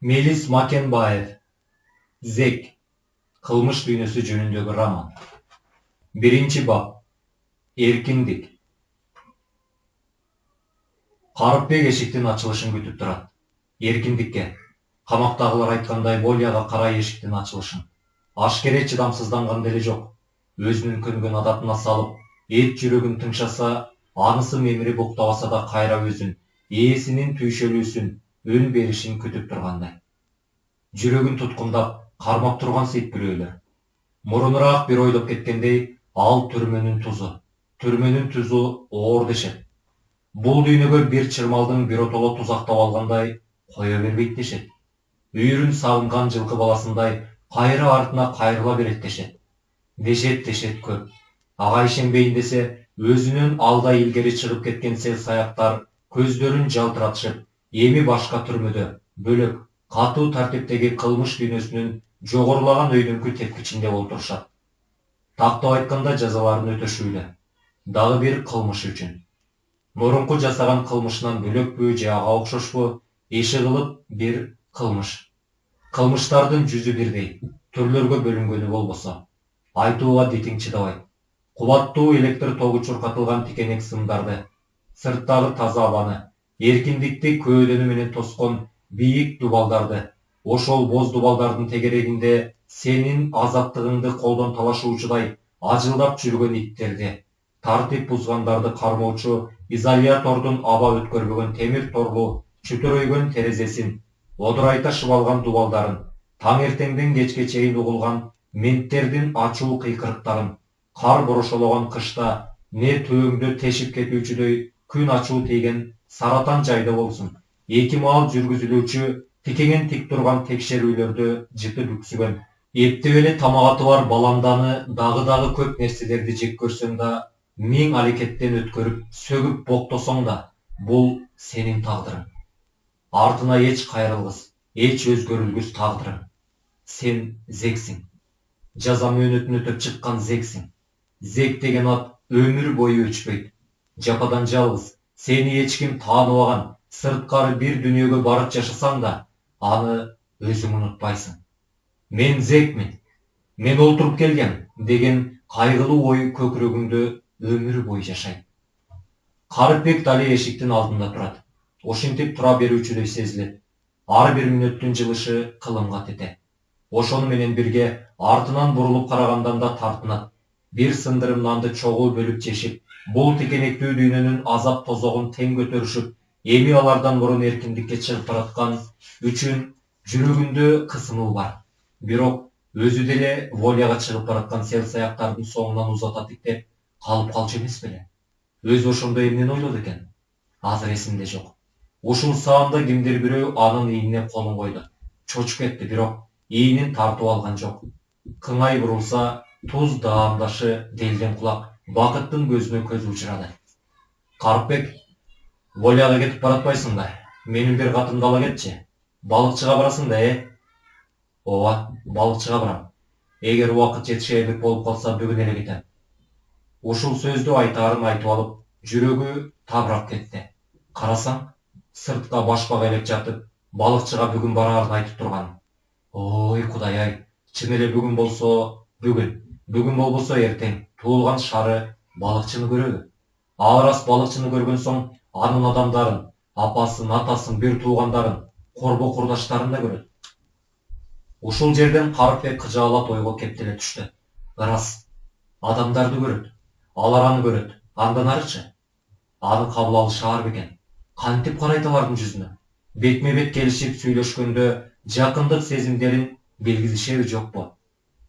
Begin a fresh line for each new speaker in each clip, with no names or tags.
Melis Makenbaev, Zek, Kılmış Dünyası жөнүндөгү роман. Birinci bab. Erkindik. Карыпбек эшиктин ачылышын күтүп турат. Эркиндикке. Камактагылар айткандай Волияга карай эшиктин ачылышын. Ашкере чыдамсызданган деле жок. Өзүнүн көнгөн адатына салып, эт жүрөгүн тыңшаса, анысы мемирип уктабаса да кайра өзүн, ээсинин түйшөлүүсүн, өн беришин күтүп тургандай. Жүрөгүн туткундап, кармап турган сейт бирөөлөр. Мурунураак бир ойлоп кеткендей, ал түрмөнүн тузу оор дешет. Бул дүйнөгө бир чырмалдын биротоло тузактап алгандай кое бербейт дешет. Үйүрүн сагынган жылкы баласындай кайра артына кайрыла берет дешет. Дешет көп. Ага ишенбейин десе, өзүнүн алда илгери чыгып кеткен сел саяктар көздөрүн жалтыратышып, эми башка түрмөдө, бөлөк, катуу тартиптеги кылмыш дүйнөсүнүн жогорулаган өйдөңкү тепкичинде олтурушат. Тактап айтканда жазаларын өтөшүүдө. Дагы бир кылмыш үчүн. Мурунку жасаган кылмышынан бөлөкпү же ага окшошпу, иши кылып бир кылмыш. Кылмыштардын жүзү бирдей, түрлөргө бөлүнгөнү болбосо, айтууга дитиң чыдабайт. Кубаттуу электр тогу чуркатылган тикенек сымдарды, сырттагы таза абаны, эркиндикти көөдөнү менен тоскон бийик дубалдарды, ошол боз дубалдардын тегерегинде сенин азаттыгыңды колдон талашуучудай ажылдап жүргөн иттерди, тартип бузгандарды кармоочу изолятордун аба өткөрбөгөн темир торлуу чүтөрөйгөн терезесин, одурайташып алган дубалдарын, таң эртеңден кечке чейин угулган менттердин ачуу кыйкырыктарын, кар борошологон кышта не төөңдө тешип кетүүчүдөй күн ачуу тийген саратан жайда болсун, эки маал жүргүзүлүүчү тикенген тик турган текшерүүлөрдө жыты бүксүгөн, эптеп эле тамагаты бар баламданы дагы көп нерселерди жек көрсөң да, миң алекеттен өткөрүп, сөгүп боктосоң да, бул сенин тагдырың. Артына эч кайрылгыс, эч өзгөрүлгүс тагдырың. Сен Зексиң. Жаза мөөнөтүн өтөп чыккан Зексиң. Зек деген ат өмүр бою өчпөйт. Жападан жалгыз, сени эч ким тааныбаган, сырткары бир дүйнөгө барып жашасаң да, аны өзүң унутпайсың. Мен Зекмин, мен олтуруп келгем деген кайгылуу ой көкүрөгүңдө өмүр бою жашайт. Карыпбек дали эшиктин алдында турат. Ошентип тура берүүчүдөй сезилет. Ар бир мүнөттүн жылышы кылымга тете. Ошону менен бирге артынан бурулуп карагандан да тартынат. Бир сындырым нанды чогуу бөлүп жешип, бул тикенектүү дүйнөнүн азап тозогун тең көтөрүшүп, эми алардан мурун эркиндикке чыгып бараткан үчүн жүрөгүндө кысымы бар. Бирок өзү деле Волияга чыгып бараткан сел саяктардын соңунан узата тиктеп калып калчу эмес беле? Өзү ошондо эмнени ойлоду экен? Азыр эсимде жок. Ушул саамда кимдир бирөө анын ийине колун койду. Чочуп кетти, бирок ийинин тартып алган жок. Кыңай бурулса, туз даамдашы делден кулак бакыттын көзүнө көз учурады. Карыпбек, Волияга кетип баратпайсың да? Менин бир катымды ала кетчи. Балыкчыга барасың да, Ооба, балыкчыга барам. Эгер убакыт жетишерлик болуп калса, бүгүн эле кетем. Ушул сөздү айтаарын айтып алып, жүрөгү табырап кетти. Карасаң, сыртка башпак элеп жатып, балыкчыга бүгүн бараарын айтып турган. Ой, Кудай-ай, чын эле бүгүн болсо, бүгүн болбосо эртең туулган шары балыкчыны көрөбү? Арас балыкчыны көргөн соң, анын адамдарын, апасын, атасын, бир туугандарын, корбо курдаштарын да көрөт. Ушул жерден Карыпбек кыжаалат ойго кептеле түштү. Ырас, адамдарды көрөт, алар аны көрөт, андан арычы? Аны кабыл алышы аар бекен? Кантип карайт алардын жүзүнө? Бетме бет келишип сүйлөшкөндө жакындык сезимдерин белгизишеби жокпу?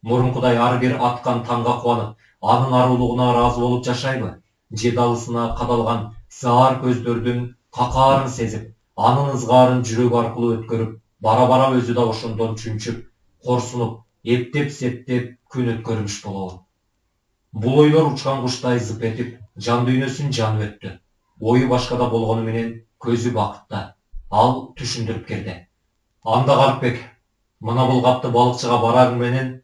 Мурункудай ар бир аткан таңга кубанып, анын арулугуна ыраазы болуп жашайбы? Же далысына кадалган саар көздөрдүн какаарын сезип, анын ызгаарын жүрөк аркылуу өткөрүп, бара-бара өзү да ошондон чүнчүп, корсунуп, эптеп-септеп күн өткөрмүш болобу? Бул ойлор учкан куштай зып этип, жан дүйнөсүн жанып өттү. Ою башкада болгону менен көзү бакытта. Ал түшүндүрүп кирди. Анда Карыпбек, мына бул капты балыкчыга барарың менен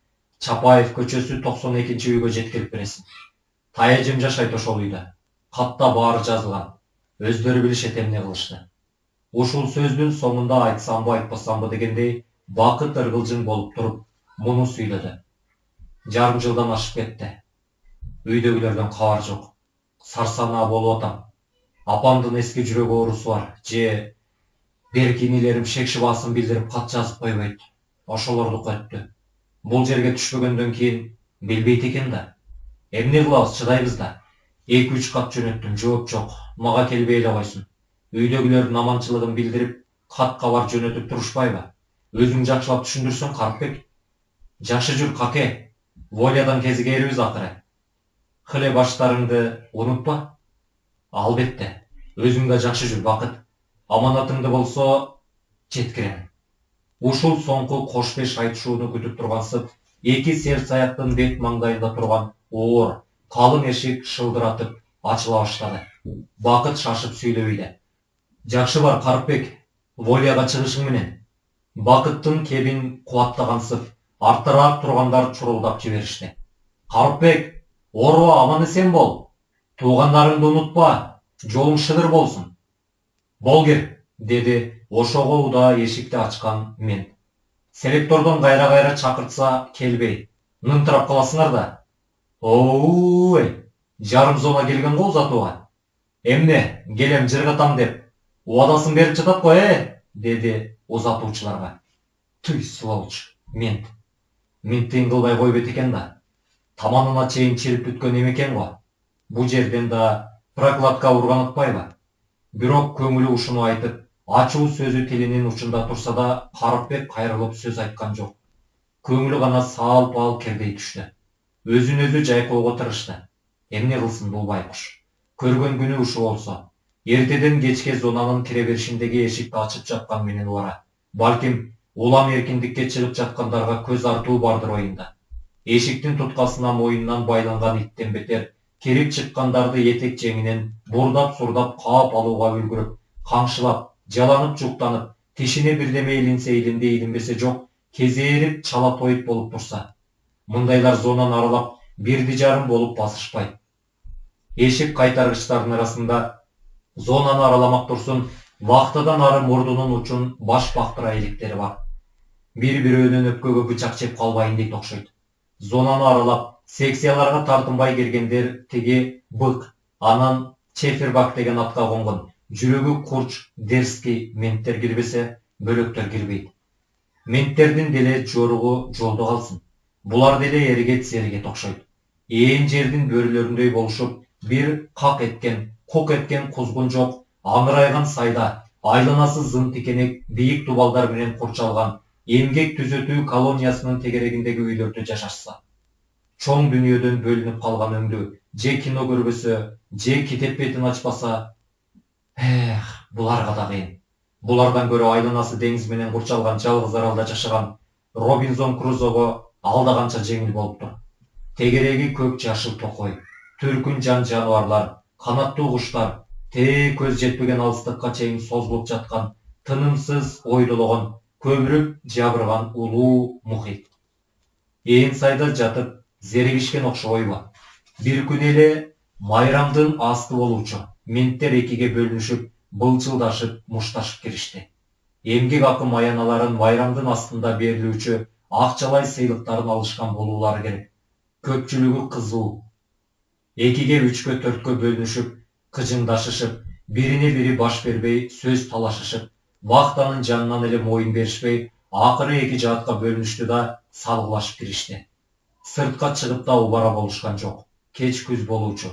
Чапаев көчөсү 92-үйгө жеткирип бересиң. Тайэжем жашайт ошол үйдө. Катта баары жазылган. Өздөрү билишет эмне кылышты. Ушул сөздүн соңунда айтсамбы айтпасамбы дегендей Бакыт ыргылжың болуп туруп муну сүйлөдү. Жарым жылдан ашып кетти. Үйдөгүлөрдөн кабар жок. Сарсанаа болуп атам. Апамдын эски жүрөк оорусу бар. Же беркинилерим шек шыбаасын билдирип кат жазып койбойт. Ошолордуку өттү. Бул жерге түшпөгөндөн кийин билбейт экен да. Эмне кылабыз, чыдайбыз да. 2-3 кат жөнөттүм, жооп жок. Мага келбей эле койсун. Үйдөгүлөрдүн аманчылыгын билдирип, кат кабар жөнөтүп турушпайбы? Өзүң жакшылап түшүндүрсөң, Карпбек. Жакшы жүр, каке. Волиядан кезигерибиз акыры. Хыле баштарыңды унутпа. Албетте. Өзүң да жакшы жүр, Бакыт. Аманатыңды болсо жеткирем. Ушул соңку кош беш айтышууну күтүп тургансып, эки серс аяктын бет маңдайында турган оор, калың эшик шылдыратып ачыла баштады. Бакыт шашып сүйлөбөйдү. Жакшы бар, Карпбек. Волияга чыгышың менен. Бакыттын кебин кубаттагансып, артыраак тургандар чурулдап жиберишти. Карпбек, орво аман эсен бол. Туугандарыңды унутпа. Жолуң шыдыр болсун. Болгер, деди ошого уда эшикти ачкан мен. Селектордон кайра чакыртса келбей, нымтырап каласыңар да. Ой, жарым зона келген го узатууга. Эмне, келем жыргатам деп, убадасын берип жатат го, деди узатуучуларга. Туй, сволочь, мент. Менттен кылбай койбойт экен да. Таманына чейин чирип бүткөн эме го. Бу жерден да прокладка урган атпайбы? Бирок көңүлү ушуну айтып, ачуу сөзү тилинин учунда турса да, Карпбек кайрылып сөз айткан жок. Көңүлү гана саал-паал кердей түштү. Өзүн өзү жайкоого тырышты. Эмне кылсын бул байкуш? Көргөн күнү ушу болсо, эртеден кечке зонанын кире беришиндеги эшикти ачып жаткан менен убара. Балким, улам эркиндикке чыгып жаткандарга көз артуу бардыр оюнда. Эшиктин туткасына моюнунан байланган иттен бетер кирип чыккандарды этек жеңинен бурдап-сурдап каап алууга үлгүрүп, камшылап, жаланып жуктанып, тишине бирдеме илинсе илинди, илинбесе жок, кезээрип чала тойуп болуп турса. Мындайлар зонаны аралап, 1:30 болуп басышпайт. Эшик кайтаргычтардын арасында зонаны араламак турсун, вахтадан ары мурдунун учун баш бактыра электери бар. Бири-бирөөнүн өпкөгө бычак жеп калбайын дейт окшойт. Зонаны аралап, секцияларга тартынбай киргендер тиги бык, анан Чефербак деген атка конгон, жүрөгү курч, дерзкий менттер кирбесе, бөлөктөр кирбейт. Менттердин деле жоругу жолдо калсын. Булар деле эригет-серигет окшойт. Ээн жердин бөрүлөрүндөй болушуп, бир кук эткен кузгун жок, аңырайган сайда, айланасы зым тикенек, бийик дубалдар менен курчалган эмгек түзөтүү колониясынын тегерегиндеги үйлөрдө жашашса. Чоң дүйнөдөн бөлүнүп калган өңдү, же кино көрбөсө, же китеп бетин ачпаса, буларга да кыйын. Булардан көрө айланасы деңиз менен курчалган жалгыз аралда жашаган Робинзон Крузого алдаганча жеңил болуптур. Тегереги көк жашыл токой, түркүн жан жаныбарлар, канаттуу куштар, көз жетпеген алыстыкка чейин созулуп жаткан, тынымсыз ойдологон, көбүрүп жабырган улуу мухит. Ээн сайда жатып зеригишкен окшобойбу? Бир күн эле майрамдын асты болуучу менттер экиге бөлүнүшүп, былчылдашып, мушташып киришти. Эмгек акы маяналарын майрамдын астында берилүүчү акчалай сыйлыктарын алышкан болуулары керек. Көпчүлүгү кызуу. 2-ге, 3-кө, 4-кө бөлүнүшүп, кыжыңдашышып, бирине бири баш бербей сөз талашышып, вахтанын жанынан эле моюн беришпей, акыры эки жаатка бөлүнүштү да салгылашып киришти. Сыртка чыгып да убара болушкан жок. Кеч күз болуучу.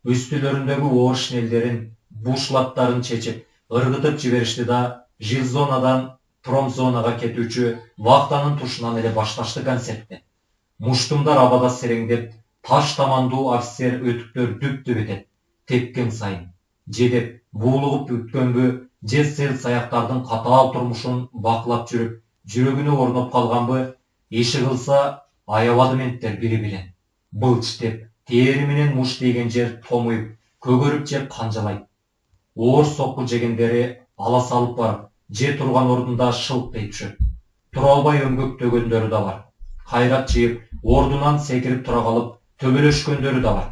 Үстүлөрүндөгү оор шинелдерин, бушлаттарын чечип, ыргытып жиберишти да, жилзонадан промзонага кетүүчү вахтанын тушунан эле башташты концертти. Муштумдар абада сереңдеп, таш тамандуу офицер өтүктөр дүп-дүп этет. Тепкен сайын. Жедеп, буулугуп бүткөнбү, же сел саяктардын катаал турмушун бакылап жүрүп, жүрөгүнө орноп калганбы, иши кылса аябады менттер бири-бирин. Былч деп, тери менен муш тийген жер томуюп, көгөрүп же канжалайт. Оор сокку жегендери ала салып барып, же турган ордунда шылт дей түшөт. Тура албай өңгөктөгөндөрү да бар. Кайрат жыйып, ордунан секирип тура калып, төбөлөшкөндөрү да бар.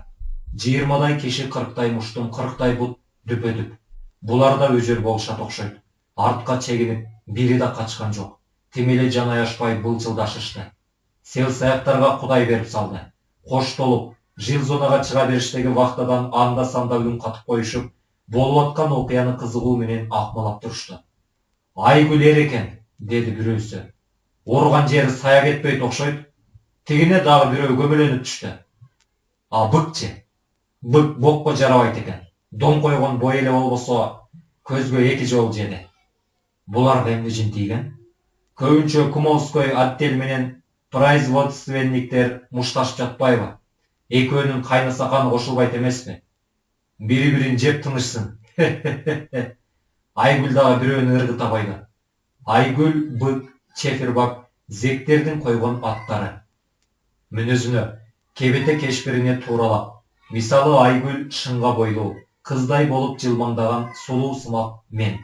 20дай киши 40тай муштум, 40тай бут дүпөдүп. Булар да өжөр болушат окшойт. Артқа чегініп, бири да качкан жок. Тимеле жан аяшпай былчылдашышты. Селсаяктарга Кудай берип салды. Коштолуп, Жилзонага чыга бериштеги вактадан анда-санда үн катып коюшуп, болуп аткан окуяны кызыгуу менен акмалап турушту. Айгүл эр экен, деди бирөөсү. Урган жери сая кетпейт окшойт. Тигине дагы бирөө көмөлөнүп түштү. А быкчы? Бык бокко жарабайт экен. Дон койгон бой эле болбосо, көзгө эки жол жеди. Буларга эмне жин тийген? Көбүнчө Кумовской отдел менен производственниктер мушташып жатпайбы? Экөөнүн кайнаса каны кошулбайт эмеспи? Бири-бирин жеп тынышсын. Айгүл дагы бирөөнү ыргытабайды. Айгүл, Бык, Чефирбак зектердин койгон аттары. Мүнөзүнө, кебете кешпирине тууралап. Мисалы Айгүл шынга бойлуу, кыздай болуп жылмаңдаган сулуу сымак мен.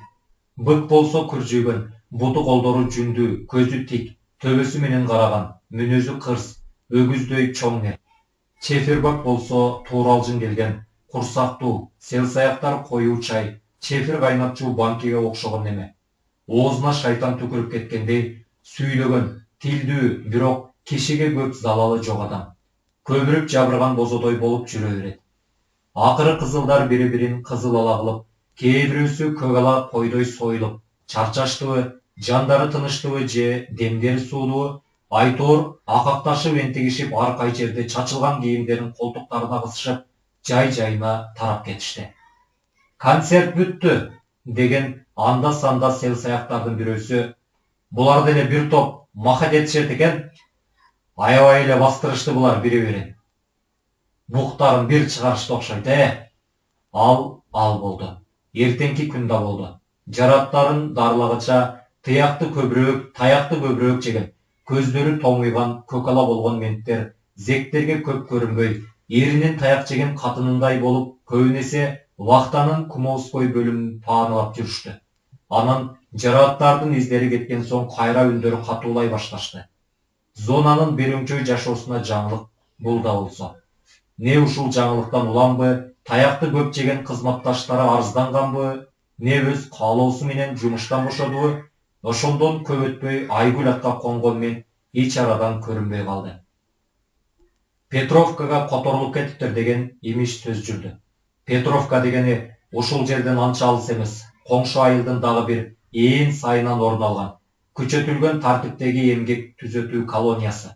Бык болсо күржүйгөн, буту колдору жүндүү, көзү тик, төбөсү менен караган, мүнөзү кырс, өгүздөй чоң нер. Чефирбак болсо тууралжың келген, курсактуу, селсаяктар коюу чай, чефир кайнатчу банкиге окшогон неме. Оозуна шайтан түкүрүп кеткендей, сүйлөгөн, тилдүү, бирок кишиге көп залалы жок адам. Көбүрүк жабырган бозодой болуп жүрө берет. Акыры кызылдар бири-бирин кызыл ала кылып, кээ бирөөсү көк ала койдой союлуп, чарчаштыбы, жандары тыныштыбы же демдери суудубу, айтоор акакташып энтигишип аркай жерде чачылган кийимдерин колтуктарына кысышып, жай-жайына тарап кетишти. Концерт бүттү, деген анда-санда селсаяктардын бирөөсү. Булар деле бир топ махат этишет экен. Аябай эле бастырышты булар бири-бирин. Буктарын бир чыгарышты окшойт, Ал болду. Эртеңки күн да болду. Жараттарын дарылагыча тыякты көбүрөөк жеген, көздөрү тоңуйган, көкала болгон менттер зектерге көп көрүнбөй, эринин таяк жеген катынындай болуп, көбүнесе вахтанын Кумовской бөлүмүн паанылап жүрүштү. Анан жараттардын издери кеткен соң кайра үндөрү катуулай башташты. Зонанын берүңчөй жашоосуна жаңылык бул да болсо. Не ушул жаңылыктан уламбы, таякты көп жеген кызматташтары арызданганбы, не өз каалоосу менен жумуштан бошодубу, ошондон көп өтпөй Айгүл атка конгон мен эч арадан көрүнбөй калды. Петровкага которулуп кетиптир деген имиш сөз жүрдү. Петровка дегени ушул жерден анча алыс эмес, коңшу айылдын дагы бир ээн сайынан орун алган, күчөтүлгөн тартиптеги эмгек түзөтүү колониясы.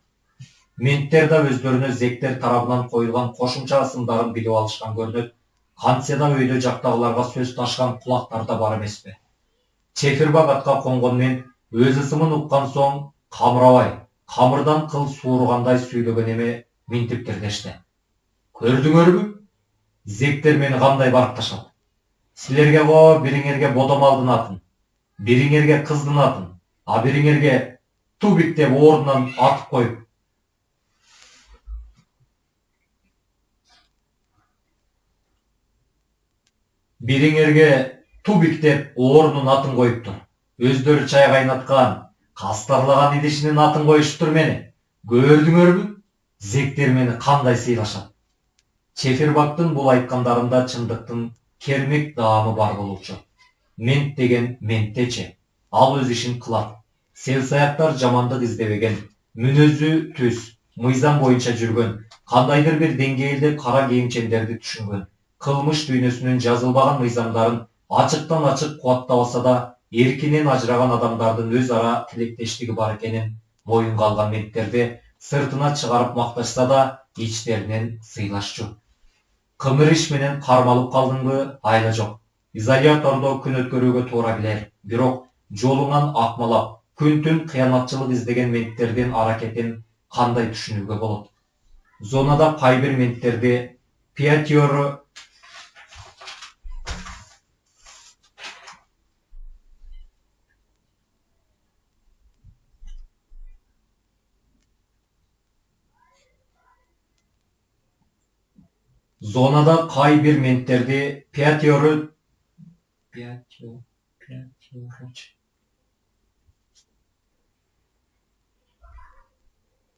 Менттер да өздөрүнө зектер тарабынан коюлган кошумча ысымдарын билип алышкан көрүнөт. Кантсе да өйдө жактагыларга сөз ташкан кулактар да бар эмеспи. Чефирбак атка конгон мен өз ысымын уккан соң камырабай, камырдан кыл suurugандай сүйлөгөн эме минтип тирдешти. Көрдүңөрбү? Зектер мени кандай барып ташат. Силерге го бириңерге бодомалдын атын, бириңерге кыздын атын, а бириңерге тубик деп ордунан атып коюп. Бириңерге тубик деп ордунун атын коюптур. Өздөрү чай кайнаткан, кастарлаган идишинин атын коюшуптур мени. Көрдүңөрбү? Зектер мени кандай сыйлашат. Чефирбактын бул айткандарында чындыктын кермек даамы бар болчу. Мент деген менттечи. Ал өз ишин кылат. Селсаяктар жамандык издебеген, мүнөзү түз, мыйзам боюнча жүргөн, кандайдыр бир деңгээлде кара кийимчендерди түшүнгөн, кылмыш дүйнөсүнүн жазылбаган мыйзамдарын ачыктан ачык кубаттабаса да, эркинен ажыраган адамдардын өз ара тилектештиги бар экенин моюнга алган менттерди сыртына чыгарып макташса да, ичтеринен сыйлашчу. Кымыр иш менен кармалып калдыңбы, айла жок. Изолятордо күн өткөрүүгө туура келер. Бирок жолуңан акмалап, күн-түн кыянатчылык издеген менттердин аракетин кандай түшүнүүгө болот? Зонада кайбир менттерди пятёро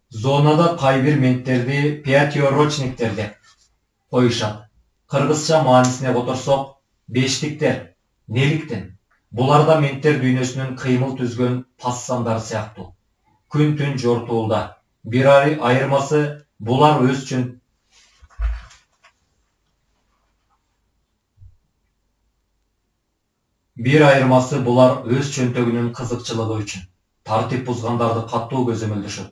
Зонада кайбир менттерди пятиорочниктер деп коюшат. Кыргызча маанисине которсок, бештиктер. Неликтен? Булар да менттер дүйнөсүнүн кыймыл түзгөн пассандары сыяктуу. Күн түн жортуулда. Бир айырмасы булар өз чөнтөгүнүн кызыкчылыгы үчүн тартип бузгандарды катуу көзөмөлдөшөт.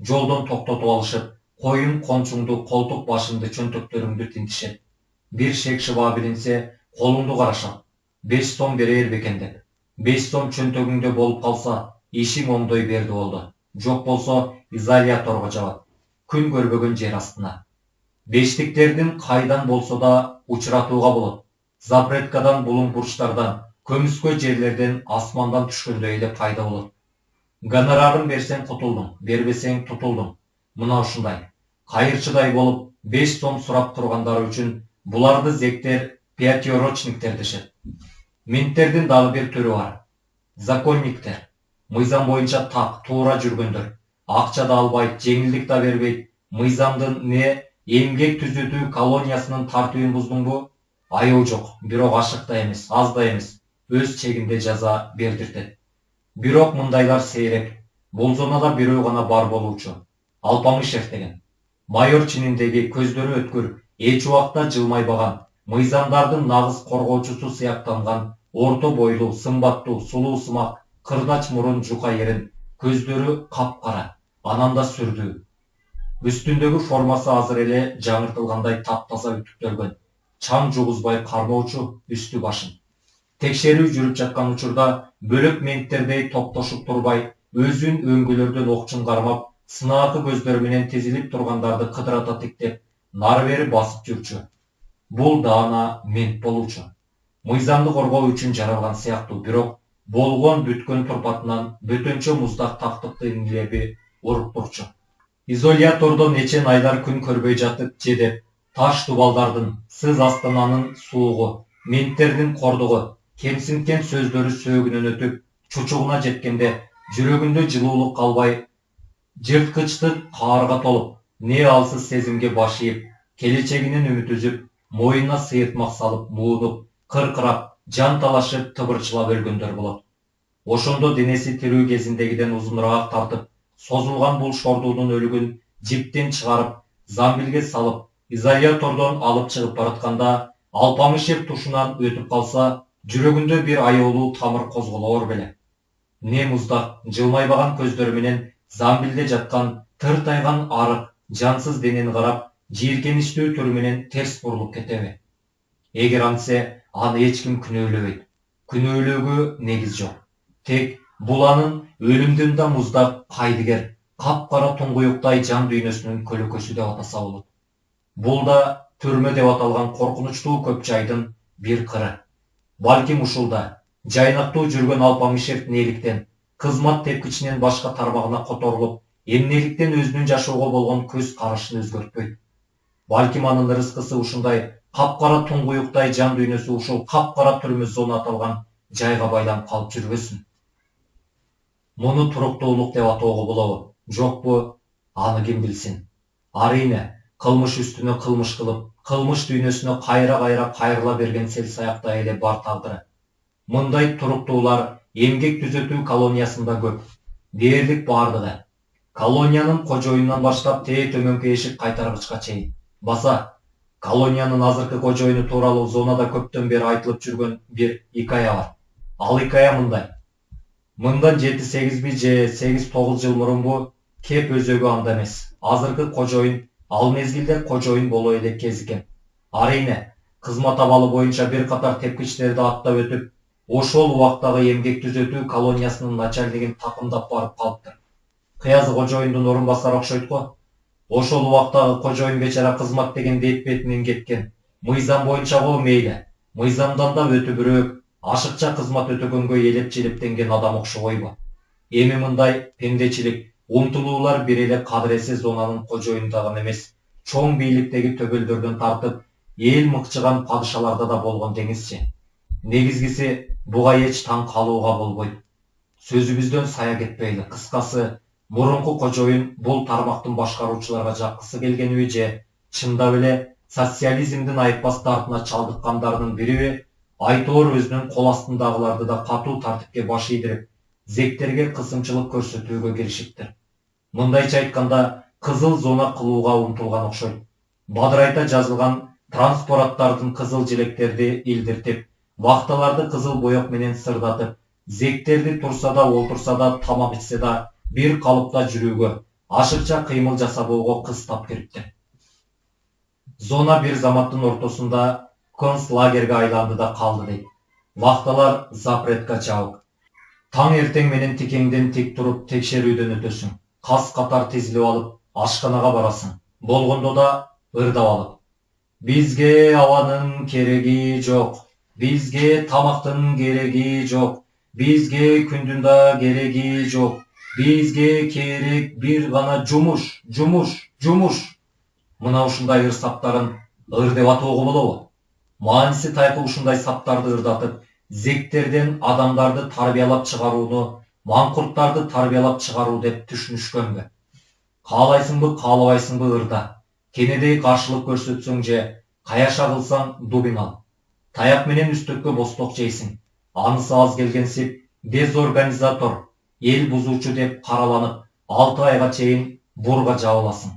Жолдон токтотуп алышып, коюн кончуңду, колтук башыңды, чөнтөктөрүңдү тинтишет. Бир шек шыба билинсе, колуңду карашат. 5 сом берер бекен деп. 5 сом чөнтөгүңдө болуп калса, ишиң оңдой берди болду. Жок болсо, изоляторго жабат. Күн көрбөгөн жер астына. Бештиктердин кайдан болсо да учуратууга болот. Запреткадан, булуң бурчтардан, көмүскө жерлерден, асмандан түшкөндөй эле пайда болот. Гонорарын берсең кутулдуң, бербесең тутулдуң. Мына ушундай. Кайырчыдай болуп 5 сом сурап тургандары үчүн буларды зектер пятиурочниктер дешет. Менттердин дагы бир түрү бар. Законниктер. Мыйзам боюнча так, туура жүргөндөр. Акча да албайт, жеңилдик да бербейт. Мыйзамдын эмгек түзөтүү колониясынын тартибин буздуңбу? Аял жок, бирок ашык да эмес, аз да эмес. Өз чегинде жаза бердиртет. Бирок мындайлар сейрек. Бул зонада бирөө гана бар болуучу. Алпамышев деген. Майор чининдеги, көздөрү өткүр, эч убакта жылмайбаган, мыйзамдардын нагыз коргоочусу сыяктанган, орто бойлуу, сымбаттуу, сулуу сымак, кырдач мурун, жука эрин, көздөрү капкара, анан да сүрдүү. Үстүндөгү формасы азыр эле жаңыртылгандай таптаза үтүктөлгөн. Чаң жугузбай кармоочу үстү башын. Текшерүү жүрүп жаткан учурда бөлөк менттердей топтошуп турбай, өзүн өңгөлөрдөн окчун кармап, сынаакы көздөрү менен тизилип тургандарды кыдырата тиктеп, нары бери басып жүрчү. Бул даана мент болуучу. Мыйзамды коргоо үчүн жаралган сыяктуу, бирок болгон бүткөн турпатынан бөтөнчө муздак тактыктын леби уруп турчу. Изолятордон нечен айлар күн көрбөй жатып жедеп, таш дубалдардын, сыз астананын суугу, менттердин кордугу, кемсинткен сөздөрү сөөгүнөн өтүп, чучугуна жеткенде, жүрөгүндө жылуулук калбай, жырткычтык каарга толуп, не алсыз сезимге баш ийип, келечегинен үмүт үзүп, моюнуна сыйыртмак салып, муунуп, кыркырап, жан талашып, тыбырчылап өлгөндөр болот. Ошондо денеси тирүү кезиндегиден узунураак тартып, созулган бул шордуунун өлүгүн жиптен чыгарып, замбилге салып, изолятордон алып чыгып баратканда, Алпамышев тушунан өтүп калса, жүрөгүндө бир аёолуу тамыр козголоор беле. Не муздак, жылмайбаган көздөрү менен замбилде жаткан, тыртайган арык, жансыз денени карап, жийиркеничтүү түрү менен терс бурулуп кетеби? Эгер антсе, аны эч ким күнөөлөбөйт. Күнөөлөөгө негиз жок. Тек бул анын өлүмдөн да муздак, кайдыгер, капкара туңгуюктай жан дүйнөсүнүн көлөкөсү деп атаса болот. Бул да түрмө деп аталган коркунучтуу көп жайдын бир кыры. Балким ушулда жайнактуу жүргөн Алпамышев неликтен, кызмат тепкичинен башка тармагына которулуп, эмнеликтен өзүнүн жашоого болгон көз карашын өзгөртпөйт. Балким анын рызкысы ушундай капкара туңгуюктай жан дүйнөсү ушул капкара түрмө зона аталган жайга байланып калып жүрбөсүн. Муну туруктуулук деп атоого болобу, жокпу, аны ким билсин. Арийне, кылмыш үстүнө кылмыш кылып, кылмыш дүйнөсүнө кайра кайрыла берген селсаяктай эле бар тагдыры. Мындай туруктуулар эмгек түзөтүү колониясында көп. Дээрлик бардыгы. Колониянын кожоюнунан баштап тээ төмөнкү эшик кайтаргычка чейин. Баса, колониянын азыркы кожоюну тууралуу зонада көптөн бери айтылып жүргөн бир икая бар. Ал икая мындай. Мындан 7-8 же 8-9 жыл мурунбу Кеп өзөгү анда эмес. Азыркы кожоюн ал мезгилде кожоюн боло элек кез экен. Арийне, кызмат абалы боюнча бир катар тепкичтерди аттап өтүп, ошол убактагы эмгек түзөтүү колониясынын начальнигин такымдап барып калыптыр. Кыязы кожоюндун орун басары окшойт го. Ошол убактагы кожоюн бечара кызмат дегенде эт-бетинен кеткен. Мыйзам боюнча го мейли. Мыйзамдан да өтүбүрөөк, ашыкча кызмат өтөгөнгө елеп-желептенген адам окшобойбу? Эми мындай пендечилик, умтулуулар бир эле кадыресе зонанын кожоюндагы эмес, чоң бийликтеги төбөлдөрдөн тартып, эл мыкчыган падышаларда да болгон деңизчи. Негизгиси, буга эч таң калууга болбойт. Сөзүбүздөн сая кетпейли. Кыскасы, мурунку кожоюн бул тармактын башкаруучуларга жаккысы келгениби же чындап эле социализмдин айыкпас дартына чалдыккандарынын бириби, Айтор өзүнүн кол астындагыларды да катуу тартипке баш ийдирип, зектерге кысымчылык көрсөтүүгө киришиптир. Мындайча айтканда, кызыл зона кылууга умтулган окшойт. Бадырайта жазылган транспораттардын кызыл желектерди илдиртип, вахталарды кызыл боек менен сырдатып, зектерди турса да олтурса да тамак ичсе да бир калыпта жүрүүгө, ашыкча кыймыл жасабоого кыстап кириптир. Зона бир заматтын ортосунда концлагерге айланды да калды дейт. Вахталар запретка жабык. Таң эртең менен тикеңден тик туруп текшерүүдөн өтөсүң. Кас катар тизилип алып, ашканага барасың. Болгондо да ырдап алып. Бизге абанын кереги жок. Бизге тамактын кереги жок. Бизге күндүн да кереги жок. Бизге керек бир гана жумуш, жумуш, жумуш. Мына ушундай ыр саптарын ыр деп атоого болобу? Мааниси тайкы ушундай саптарды ырдатып, зектерден адамдарды тарбиялап чыгарууну, маңкурттарды тарбиялап чыгаруу деп түшүнүшкөнбү? Каалайсыңбы, каалабайсыңбы ырда. Кенедей каршылык көрсөтсөң же, каяша кылсаң дубин ал. Таяк менен үстөккө босток жейсиң. Анысы аз келгенсип, дезорганизатор, эл бузуучу деп караланып, 6 айга чейин бурга жабыласың.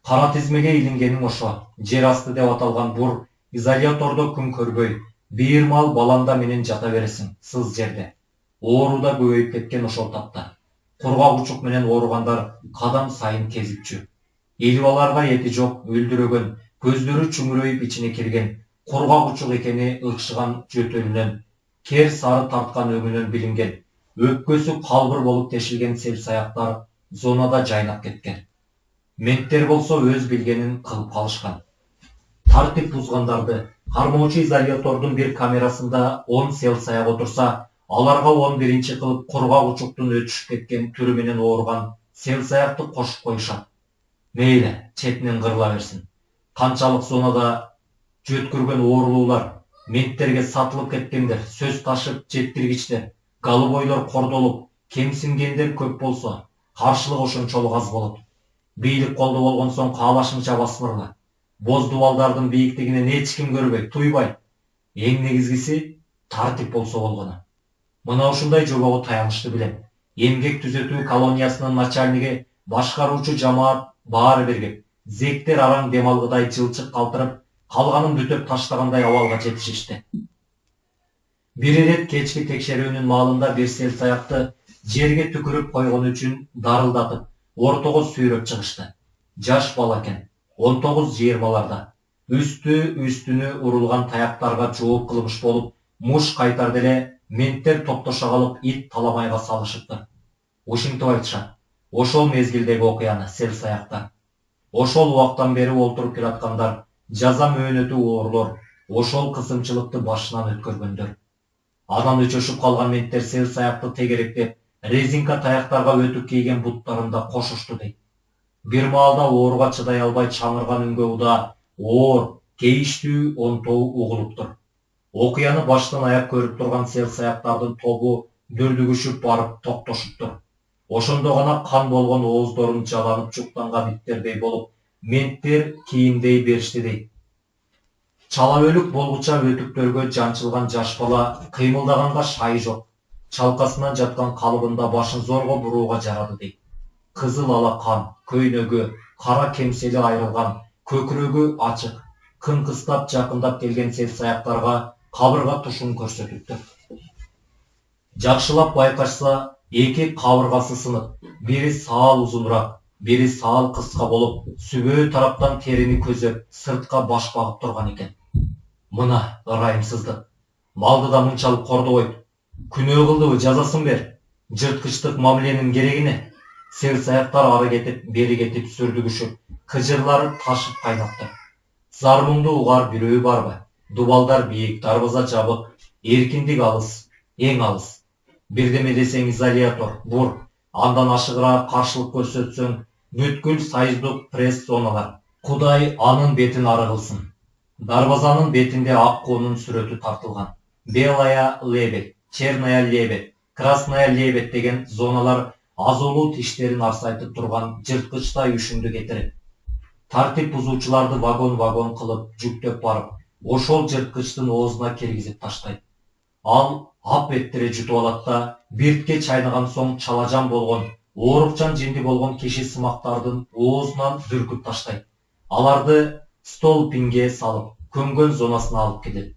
Кара тизмеге илингениң ошо. Жер асты деп аталган бур изолятордо күн көрбөй, бир мал баланда менен жата бересиң, сыз жерде. Оору да көбөйүп кеткен ошол тапта. Кургак учук менен ооругандар кадам сайын кезипчү. Элбаларга эти жок, өлдүрөгөн, көздөрү чүңүрөйүп ичине кирген, кургак учук экени ыкшыган жөтөлүнөн, кер сары тарткан өңүнөн билинген, өпкөсү калбыр болуп тешилген селсаяктар зонада жайнап кеткен. Менттер болсо өз билгенин кылып калышкан. Тартип бузгандарды кармоочу изолятордун бир камерасында 10 селсаяк отурса, аларга 11-чи кылып кургак учуктун өтүшүп кеткен түрү менен ооруган селсаякты кошуп коюшат. Мейли, четинен кырыла берсин. Канчалык зонада жөткүргөн оорулуулар, менттерге сатылып кеткендер, сөз ташып жеттиргичтер, голубойлор кордолуп, кемсингендер көп болсо, каршылык ошончолук аз болот. Бийлик колдо болгон соң каалашыңча басмырла. Боз дубалдардын бийиктигинен эч ким көрбөйт, туйбайт. Эң негизгиси тартип болсо болгону. Мына ушундай жобого таянышты билем. Эмгек түзөтүү колониясынын начальниги, башкаруучу жамаат баары биригип, зектер араң дем алгыдай жылчык калтырып, калганын бүтөп таштагандай абалга жетишишти. Бир ирет кечки текшерүүнүн маалында бир селсаякты жерге түкүрүп койгон үчүн дарылдатып, ортого сүйрөп чыгышты. Жаш бала экен, 19-20-ларда. Үстүнө урулган таяктарга жооп кылмыш болуп, муш кайтар деле менттер топтоша калып ит таламайга салышыптыр. Ушинтип айтышат. Ошол мезгилдеги окуяны селсаякта. Ошол убактан бери олтуруп келаткандар, жаза мөөнөтү оорлор, ошол кысымчылыкты башынан өткөргөндөр. Анан өчөшүп калган менттер селсаякты тегеректеп, резинка таяктарга өтүк кийген буттарында кошушту дейт. Бир маалда ооруга чыдай албай чаңырган үнгө уда оор, кейиштүү онтоо угулуптур. Окуяны баштан аяк көрүп турган селсаяктардын тобу дүрдүгүшүп барып токтошуптур. Ошондо гана кан болгон ооздорун жаланып жуктанган иттердей болуп, менттер кийимдей беришти дейт. Чала өлүк болгуча өтүктөргө жанчылган жаш бала кыймылдаганга шайы жок. Чалкасынан жаткан калыбында башын зорго бурууга жарады дейт. Кызыл ала кан, көйнөгү, кара кемсели айрылган, көкүрөгү ачык, кыңкыстап жакындап келген селсаяктарга кабырга тушун көрсөтүптүр. Жакшылап байкашса, эки кабыргасы сынып, бири саал узунураак, бири саал кыска болуп, сүбөө тараптан терини көзөп, сыртка баш багып турган экен. Мына ырайымсыздык. Малды да мынчалык кордобойт. Күнөө кылдыбы, жазасын бер. Жырткычтык мамиленин керегине. Селсаяктар ары кетип, бери кетип сүрдүгүшүп, кыжырлары ташып кайнаптыр. Зармуңду угар бирөө барбы? Дубалдар бийик, дарбаза жабык, эркиндик алыс, эң алыс. Бирдеме десең изолятор, бур, андан ашыгыраак каршылык көрсөтсөң, бүткүл союздук пресс зоналар. Кудай анын бетин ары кылсын. Дарбазанын бетинде ак коонун сүрөтү тартылган. Белая лебедь, черная лебедь, красная лебедь деген зоналар азулуу тиштерин арсайтып турган жырткычтай үшүндү кетирип, тартип бузуучуларды вагон-вагон кылып жүктөп барып, ошол жырткычтын оозуна киргизип таштайт. Ал ап эттире жутуп алат да биртке чайнаган соң чалажан болгон, оорукчан жинди болгон киши сымактардын оозунан дүркүп таштайт. Аларды столпинге салып, көмгөн зонасына алып кетет.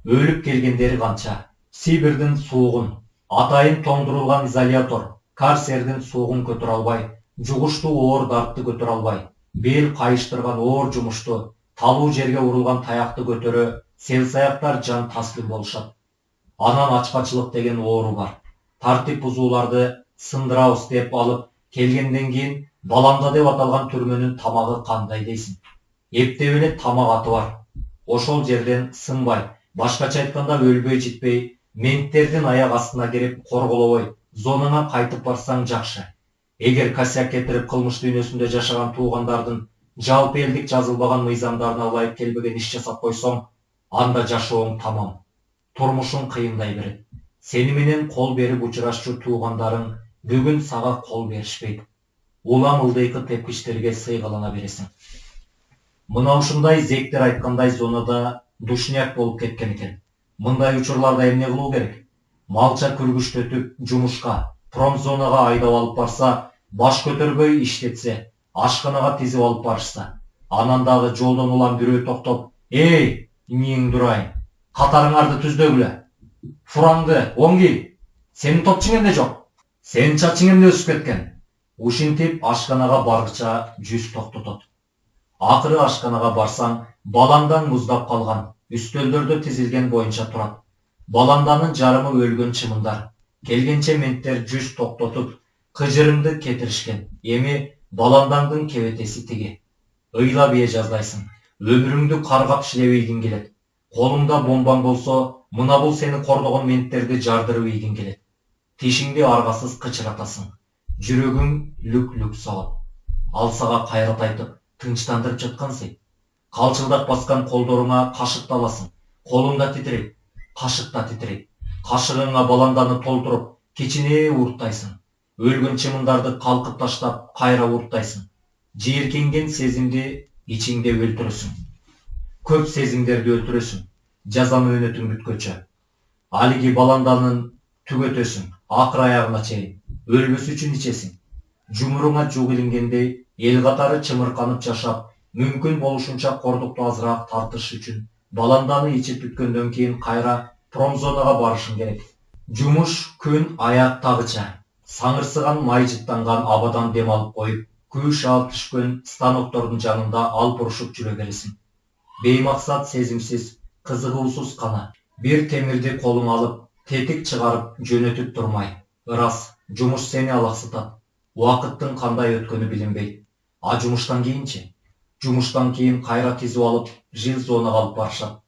Өлүп келгендери канча? Сибирдин суугун, атайын тоңдурулган изолятор, карцердин суугун көтөрө албай, жугуштуу оор дартты көтөрө албай, бел кайыштырган оор жумушту, талуу жерге урулган таякты көтөрө селсаяктар жан таслим болушат. Анан ачкачылык деген оору бар. Тартип бузууларды сындырабыз деп алып келгенден кийин баламда деп аталган түрмөнүн тамагы кандай дейсиң? Эптеп эле тамак аты бар. Ошол жерден сынбай, башкача айтканда өлбөй житпей, менттердин аяк астына кирип корголобой, зонаңа кайтып барсаң жакшы. Эгер косяк кетирип кылмыш дүйнөсүндө жашаган туугандардын жалпы элдик жазылбаган мыйзамдарына ылайык келбеген иш жасап койсоң, анда жашооң тамам. Турмушуң кыйындай берет. Сени менен кол берип учурашчу туугандарың бүгүн сага кол беришпейт. Улам ылдыйкы тепкичтерге сыйгалана бересиң. Мына ушундай зектер айткандай зонада душняк болуп кеткен экен. Мындай учурларда эмне кылуу керек? Малча күргүчтөтүп жумушка, промзонага айдап алып барса, баш көтөрбөй иштетсе, ашканага тизип алып барышса, анан дагы жолдон улам бирөө токтоп, "Эй, эмнеңди урайын? Катарыңарды түздөгүлө. Фураңды оң кий. Сенин топчуң эмне жок? Сенин чачың эмне өсүп кеткен?" Ушинтип ашканага баргыча жүз токтотот. Акыры ашканага барсаң, баландан муздап калган, үстөлдөрдө тизилген боюнча турат. Баланданын жарымы өлгөн чымындар. Келгенче менттер жүз токтотуп, кыжырыңды кетиришкен. Эми баландаңдын кебетеси тиги. Ыйлап ээ жаздайсың. Өмүрүңдү каргап шилебейгиң келет. Колуңда бомбаң болсо, мына бул сени кордогон менттерди жардырып ийгиң келет. Тишиңди аргасыз кычыратасың. Жүрөгүң люк-люк соот. Ал сага кайрат айтып, тынчтандырып жаткансың. Калчылдак баскан колдоруңа кашыкты аласың. Колуң да титирейт, кашык да титирейт. Кашыгыңа баланданы толтуруп, кичине урттайсың. Өлгөн чымындарды калкып таштап, кайра урттайсың. Жийиркенген сезимди ичиңде өлтүрөсүң. Көп сезимдерди өлтүрөсүң. Жаза мөөнөтүң бүткөчө. Алиги баланданын түгөтөсүң, акыр аягына чейин. Өлбөс үчүн ичесиң. Жумуруңа жуг илингендей, эл катары чымырканып жашап, мүмкүн болушунча кордукту азыраак тартыш үчүн баланданы ичип бүткөндөн кийин кайра промзонага барышың керек. Жумуш күн аяктагыча, саңырсыган май жыттанган абадан дем алып коюп, күйүш алып түшкөн станоктордун жанында алпурушуп жүрө бересиң. Беймаксат, сезимсиз, кызыгуусуз гана. Бир темирди колуң алып, тетик чыгарып жөнөтүп турмай. Ырас, жумуш сени алаксытат. Убакыттын кандай өткөнү билинбейт. А жумуштан кийинчи? Жумуштан кийин кайра тизип алып, жил зонага алып барышат.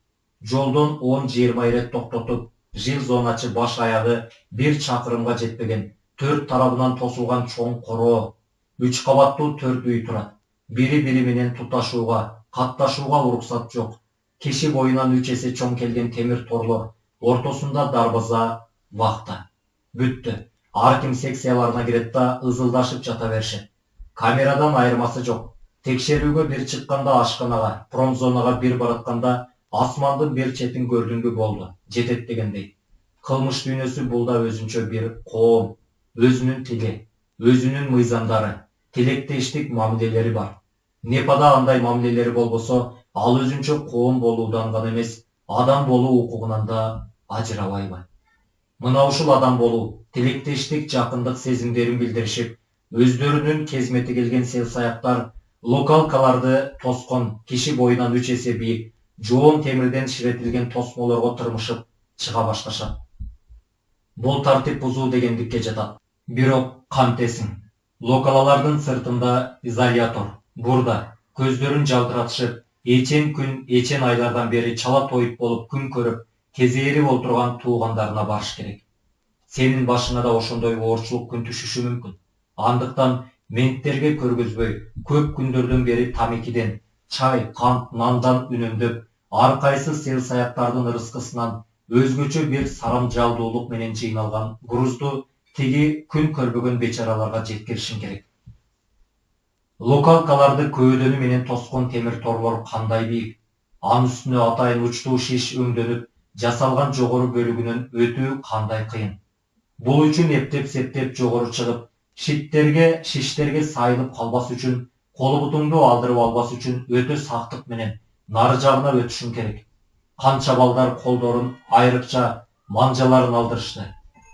Жолдон 10-20 ирет токтотуп, жил зоначы баш аягы 1 чакырымга жетпеген, 4 тарабынан тосулган чоң короо, 3 кабаттуу 4 үй турат. Бири-бири менен туташууга, катташууга уруксат жок. Киши боюнан 3 эсе чоң келген темир торлор, ортосунда дарбаза, вахта. Бүттү. Ар ким секцияларына кирет да ызылдашып жата беришет. Камерадан айырмасы жок. Текшерүүгө бир чыкканда ашканага, промзонага бир баратканда асмандын бер четин көрдүңгү болду, жетет дегендей. Кылмыш дүйнөсү бул да өзүнчө бир коом, өзүнүн тили, өзүнүн мыйзамдары, тилектештик мамилелери бар. Непада андай мамилелери болбосо, ал өзүнчө коом болуудан гана эмес, адам болуу укугунан да ажырабайбы? Мына ушул адам болуу, тилектештик, жакындык сезимдерин билдиришип, өздөрүнүн кезмети келген селсаяктар локалкаларды тоскон, киши боюнан 3 эсе бийик, жоон темирден ширетилген тосмолорго тырмышып чыга башташат. Бул тартип бузуу дегендикке жатат. Бирок кантесиң? Локалалардын сыртында изолятор, бурда, көздөрүн жалтыратышып, эчен күн, эчен айлардан бери чала тоюп болуп күн көрүп, кезээрип отурган туугандарына барыш керек. Сенин башыңа да ошондой оорчулук күн түшүшү мүмкүн. Андыктан менттерге көргөзбөй, көп күндөрдөн бери тамекиден, чай, кант, нандан үнөмдөп, ар кайсы селсаяктардын ырыскысынан өзгөчө бир сарамжалдуулук менен жыйналган грузду тиги күн көрбөгөн бечараларга жеткиришиң керек. Локалкаларды көөдөнү менен тоскон темир торлор кандай бийик? Анын үстүнө атайын учтуу шиш өңдөнүп жасалган жогору бөлүгүнөн өтүү кандай кыйын. Бул үчүн эптеп-септеп жогору чыгып, шиштерге сайылып калбас үчүн, кол бутуңду алдырып албас үчүн өтө сактык менен нары жагына өтүшүң керек. Канча балдар колдорун, айрыкча манжаларын алдырышты.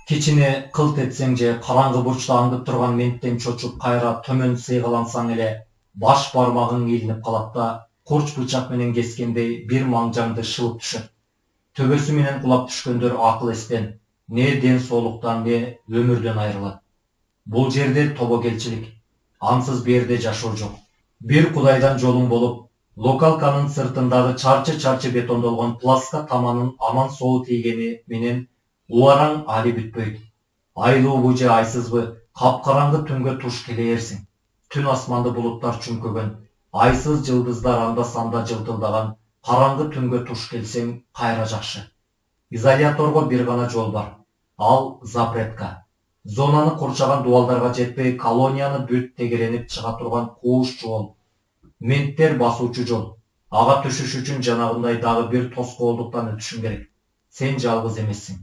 Кичине кылт этсең же караңгы бурчта аңдып турган менттен чочуп кайра төмөн сыйгалансаң эле баш бармагың илинип калат да, курч бычак менен кескендей бир маңжаңды шылып түшөт. Төбөсү менен кулап түшкөндөр акыл эстен, не ден соолуктан, не өмүрдөн айрылат. Бул жерде тобокелчилик, ансыз берде жашоо жок. Бир кудайдан жолуң болуп, локалканын сыртындагы чарчы бетондолгон пласка таманын аман соол тийгени менен убараң али бүтпөйт. Айлуубу же айсызбы, капкараңгы түнгө туш келээрсиң. Түн асманды булуттар чүңкөгөн, айсыз жылдыздар анда-санда жылтылдаган караңгы түнгө туш келсең кайра жакшы. Изоляторго бир гана жол бар. Ал запретка. Зонаны курчаган дубалдарга жетпей, колонияны бүт тегеренип чыга турган кууш жол. Менттер басуучу жол. Ага түшүш үчүн жанагындай дагы бир тоскоолдуктан өтүшүң керек. Сен жалгыз эмессиң.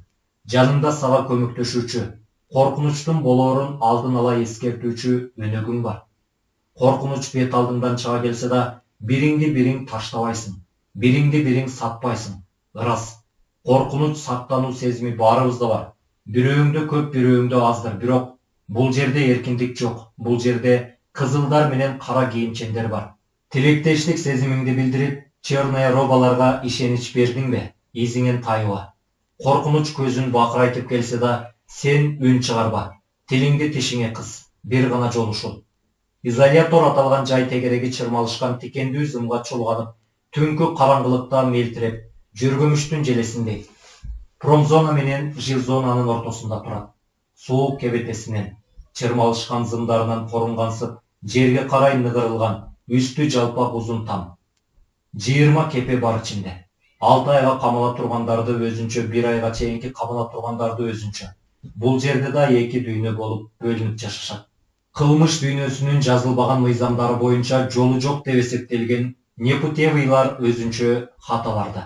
Жаныңда сага көмөктөшүүчү, коркунучтун болоорун алдын ала эскертүүчү өнөгүң бар. Коркунуч бет алдыңдан чыга келсе да, бириңди бириң таштабайсың, бириңди бириң сатпайсың. Ырас. Коркунуч, сактануу сезими баарыбызда бар. Бирөөңдө көп, бирөөңдө аздыр, бирок бул жерде эркиндик жок. Бул жерде кызылдар менен кара кийимчендер бар. Тилектештик сезимиңди билдирип, черная робаларга ишенич бердиңби? Изиңен тайыба. Коркунуч көзүн бакырайтып келсе да, сен үн чыгарба. Тилиңди тишиңе кыс. Бир гана жол ушул. Изолятор аталган жай тегереги чырмалышкан тикендүү зымга чулганып, түнкү караңгылыкта мелтиреп, жөргөмүштүн желесиндей. Промзона менен жилзонанын ортосунда турат. Суук кебетесинен, чырмалышкан зымдарынан корунгансып, жерге карай ныгырылган, үстү жалпак узун там. 20 кепе бар ичинде. 6 айга камала тургандарды өзүнчө, 1 айга чейинки камала тургандарды өзүнчө. Бул жерде да эки дүйнө болуп бөлүнүп жашашат. Кылмыш дүйнөсүнүн жазылбаган мыйзамдары боюнча жолу жок деп эсептелген непутевыйлар өзүнчө хаталарда.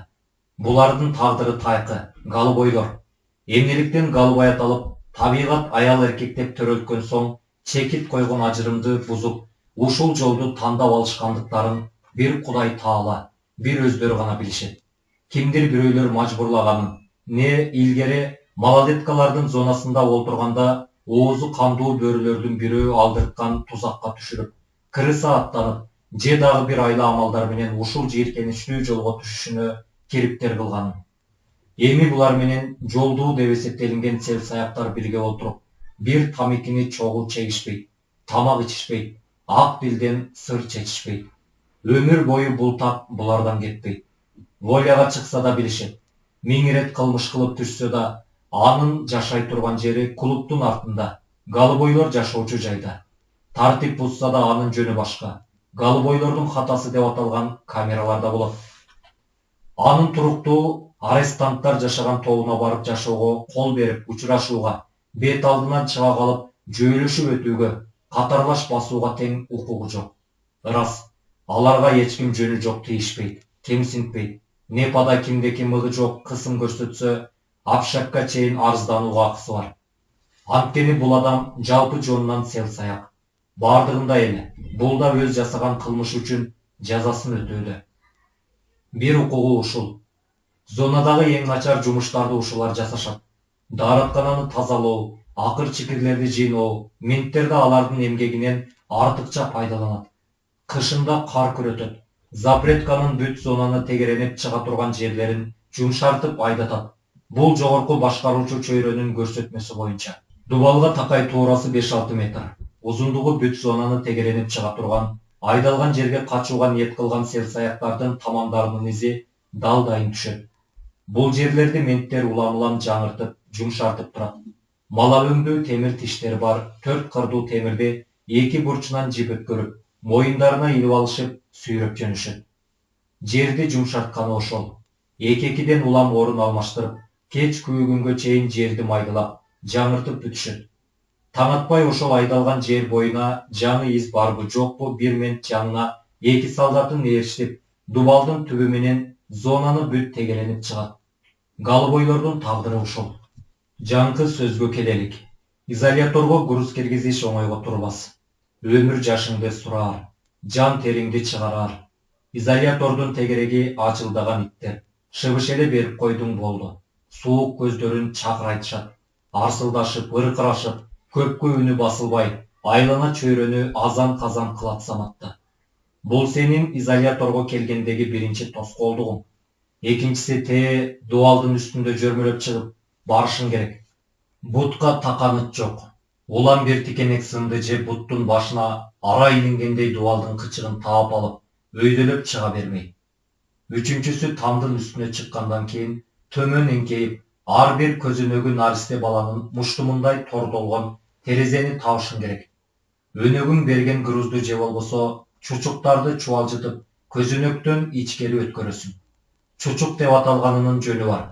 Булардын тагдыры тайкы, голубойлор. Эмнеликтен голубой аталып, табигат аял эркектеп төрөлткөн соң, чекит койгон ажырымды бузуп, ушул жолду тандап алышкандыктарын бир Кудай Таала, бир өздөрү гана билишет. Кимдир бирөөлөр мажбурлаганын, не илгери малолеткалардын зонасында олтурганда оозу кандуу бөрүлөрдүн бирөө алдырткан тузакка түшүрүп, крыса аттанып, же дагы бир айла амалдар менен ушул жийиркеничтүү жолго түшүшүнө кириптер кылганын. Эми булар менен жолдуу деп эсептелинген сел-саяктар бирге отуруп, бир тамекини чогуу чегишпейт, тамак ичишпейт, ак дилден сыр чечишпейт. Өмүр бою бул так булардан кетпейт. Воляга чыкса да билишет. 1000 ирет кылмыш кылып түшсө да, анын жашай турган жери клубтун артында, голубойлор жашоочу жайда. Тартип бузса да анын жөнү башка. Голубойлордун хатасы деп аталган камераларда болот. Анын туруктуу арестанттар жашаган тобуна барып жашоого, кол берип учурашууга, бет алдынан чыга калып, жөөлөшүп өтүүгө, катарлаш басууга тең укугу жок. Ырас, аларга эч ким жөнү жок тийишпейт, кемсинтпейт. Непада кимдеки мыгы жок кысым көрсөтсө, Апшакка чейин арызданууга акысы бар. Анткени бул адам жалпы жонунан сел-саяк. Бардыгында эле, бул да өз жасаган кылмыш үчүн жазасын өтөөдө. Бир укугу ушул. Зонадагы эң начар жумуштарды ушулар жасашат. Даараткананы тазалоо, акыр-чикирлерди жыйноо, менттер да алардын эмгегинен артыкча пайдаланат. Кышында кар күрөтөт. Запретканын бүт зонаны тегеренип чыга турган жерлерин жумшартып айдатат. Бул жогорку башкаруучу чөйрөнүн көрсөтмөсү боюнча. Дубалга такай туурасы 5-6 метр. Узундугу бүт зонаны тегеренип чыга турган, айдалган жерге качууга ниет кылган сел-саяктардын тамандарынын изи далдайын түшөт. Бул жерлерди менттер улам-улам жаңыртып, жумшартып турат. Мала өңдүү темир тиштери бар 4 кырдуу темирди эки бурчунан жип өткөрүп, моюндарына илип алышып, сүйрөп жөнүшөт. Жерди жумшартканы ошол. Эки-экиден улам орун алмаштырып, кеч күүгүнгө чейин жерди майдалап, жаңыртып бүтүшөт. Таң атпай ошол айдалган жер боюна жаңы из барбы жокпу бир мент жанына эки солдатын ээрчитип, Дубалдын түбү менен зонаны бүт тегеленип чыгат. Галбойлордун тагдыры ушул. Жаңкы сөзгө келелик. Изоляторго груз киргизиш оңойго турбас. Өмүр жашыңды сураар, жан териңди чыгарар. Изолятордун тегереги ачылдаган иттер. Шыбыш эле берип койдуң болду. Суук көздөрүн чакырайтышат. Арсылдашып, ыркырашып, көпкө үнү басылбай, айлана чөйрөнү азан-казан кылат саматта. Бул сенин изоляторго келгендеги биринчи тоскоолдугуң. Экинчиси дубалдын үстүндө жөрмөлөп чыгып барышың керек. Бутка таканыт жок. Улам бир тикенек сынды же буттун башына ара илингендей дубалдын кычыгын таап алып, өйдөлөп чыга бермей. Үчүнчүсү тамдын үстүнө чыккандан кийин төмөн эңкейип, ар бир көзөнөгү наристе баланын муштумундай тордолгон терезени табышың керек. Өнөгүң берген грузду же болбосо чучуктарды чубалжытып, көзөнөктөн ичкери өткөрөсүң. Чучук деп аталганынын жөнү бар.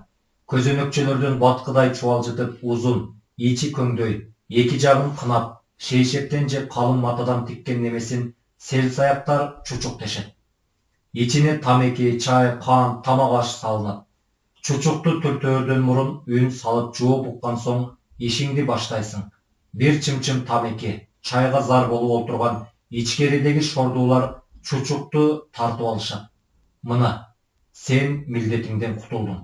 Көзөнөкчөлөрдөн баткыдай чубалжытып узун, ичи көңдөй, эки жагын кынап, шейшектен же калың матадан тиккен немесин селсаяктар чучук дешет. Ичине тамеки, чай, кан, тамак аш салынат. Чучукту түртөөрдөн мурун үн салып жууп уккан соң ишиңди баштайсың. Бир чымчым тамеки, чайга зар болуп олтурган ичкеридеги шордуулар чучукту тартып алышат. Мына, сен милдетиңден кутулдуң.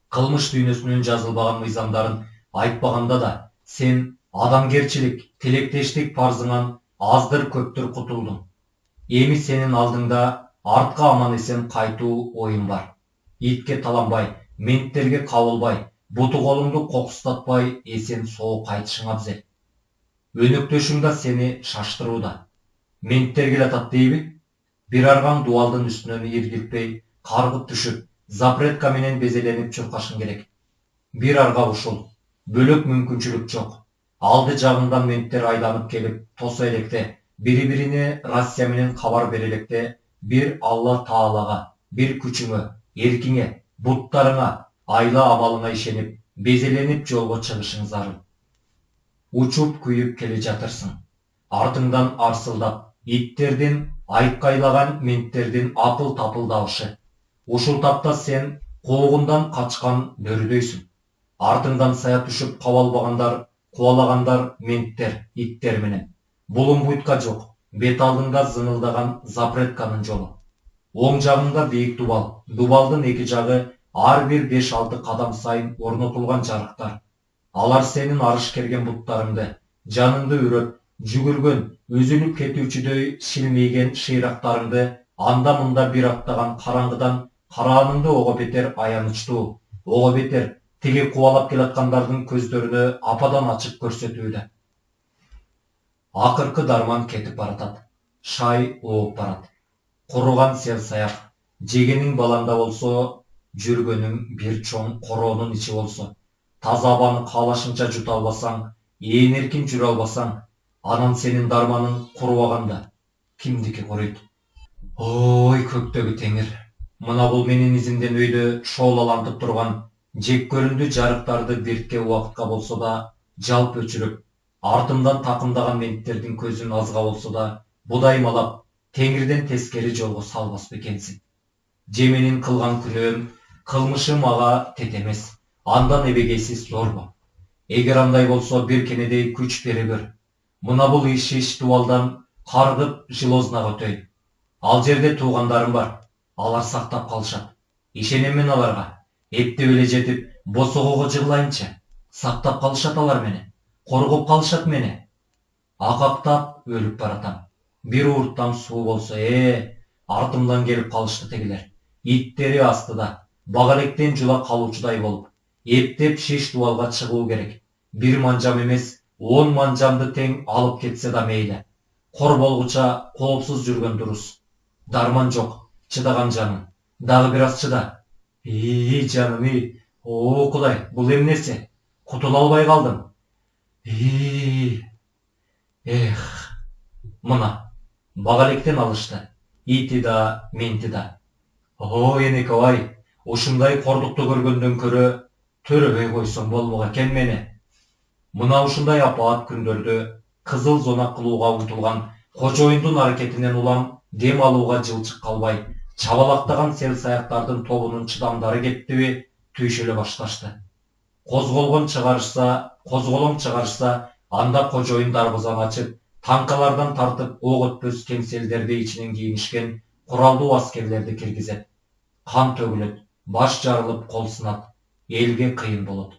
Кылмыш дүйнөсүнүн жазылбаган мыйзамдарын айтпаганда да, сен адамгерчилик, тилектештик парзыңан аздыр көптүр кутулдуң. Эми сенин алдыңда артка аман эсен кайтуу оюң бар. Итке таланбай, менттерге кабылбай, буту колуңду кокустатпай эсен соо кайтышың абзел. Өнөктөшүң да сени шаштырууда. Менттер келатат дейби? Бир аргаң дубалдын үстүнөн ийиргилтпей, каргып түшүп, запретка менен безеленип чуркашың керек. Бир арга ушул. Бөлөк мүмкүнчүлүк жок. Алды жагыңдан менттер айланып келип, тосо электе, бири-бирине Россия менен кабар бере электе, бир Алла Таалага, бир күчүңө, эркиңе, буттарыңа, айла амалыңа ишенип, безеленип жолго чыгышың зарыл. Учуп күйүп келе жатырсың. Артыңдан арсылдап, иттердин, айкайлаган менттердин апыл-тапыл дабышы. Ушул тапта сен коогундан качкан бөрүдөйсүң. Артыңдан сая түшүп кабалбагандар, кубалагандар менттер, иттер менен. Булум буйтка жок. Бет алдыңда зыңылдаган запретканын жолу. Оң жагыңда бийик дубал. Дубалдын эки жагы ар бир 5-6 кадам сайын орнотулган жарыктар. Алар сенин арыш керген буттарыңды, жаныңды үрөп, жүгүргөн, үзүлүп кетүүчүдөй шилмейген шыйрактарыңды анда-мында бир аттаган караңгыдан карааныңды ого бетер аянычтуу, ого бетер тиги кубалап келаткандардын көздөрүнө ападан ачык көрсөтүүдө. Акыркы дарман кетип баратат. Шай ооп барат. Куруган селсаяк, жегениң баланда болсо, жүргөнүң бир чоң короонун ичи болсо, таза абаны каалашыңча жута албасаң, ээн эркин жүрө албасаң, анан сенин дарманың курубаганда кимдики куруйт? Ой, көктөгү теңир. Мына бул менин изимден өйдө шоолалантып турган жеккөрүндү жарыктарды биртке убакытка болсо да жалп өчүрүп, артымдан такымдаган менттердин көзүн азга болсо да будаймалап, теңирден тескери жолго салбас бекенсиң. Же менин кылган күнөөм, кылмышым ага тет эмес, андан эбегейсиз зорбу. Эгер андай болсо бир кенедей күч бере бер. Мына бул иш дубалдан каргып Жилознага өтөйт. Ал жерде туугандарым бар. Алар сактап калышат. Ишенем мен аларга. Эптеп эле жетип, босогого жыгылайынчы. Сактап калышат алар мени. Коргоп калышат мени. Акактап өлүп баратам. Бир уурттам суу болсо, артымдан келип калышты тегилер. Иттери астыда, багалектен жула калуучудай болуп, эптеп шиш дубалга чыгуу керек. Бир манжам эмес, 10 манжамды тең алып кетсе да мейли. Кор болгуча коопсуз жүргөн дурус. Дарман жок, чыдаган жаным. Дагы бир аз чыда. Жаным, о Кудай, бул эмнеси? Кутула албай калдым. Мына, багалектен алышты. Ити да, менти да. О, энекебай, ушундай кордукту көргөндөн көрө төрөбөй койсоң болмок экен мени. Мына ушундай апаат күндөрдө кызыл зона кылууга умтулган кожоюндун аракетинен улам дем алууга жылчык калбай, Чабалақтаған сел саяқтардың тобының чыдамдары кеттіби, түйшеле башташты. Қозғолон чыгарышса, анда қожойын дарбызан ачып, танкалардан тартып, оқ өтпөс кемселдерді içinen кийинишкен құралды аскерлерді киргизет. Қан төгілет, баш жарылып қол сынат, елге қиын болот.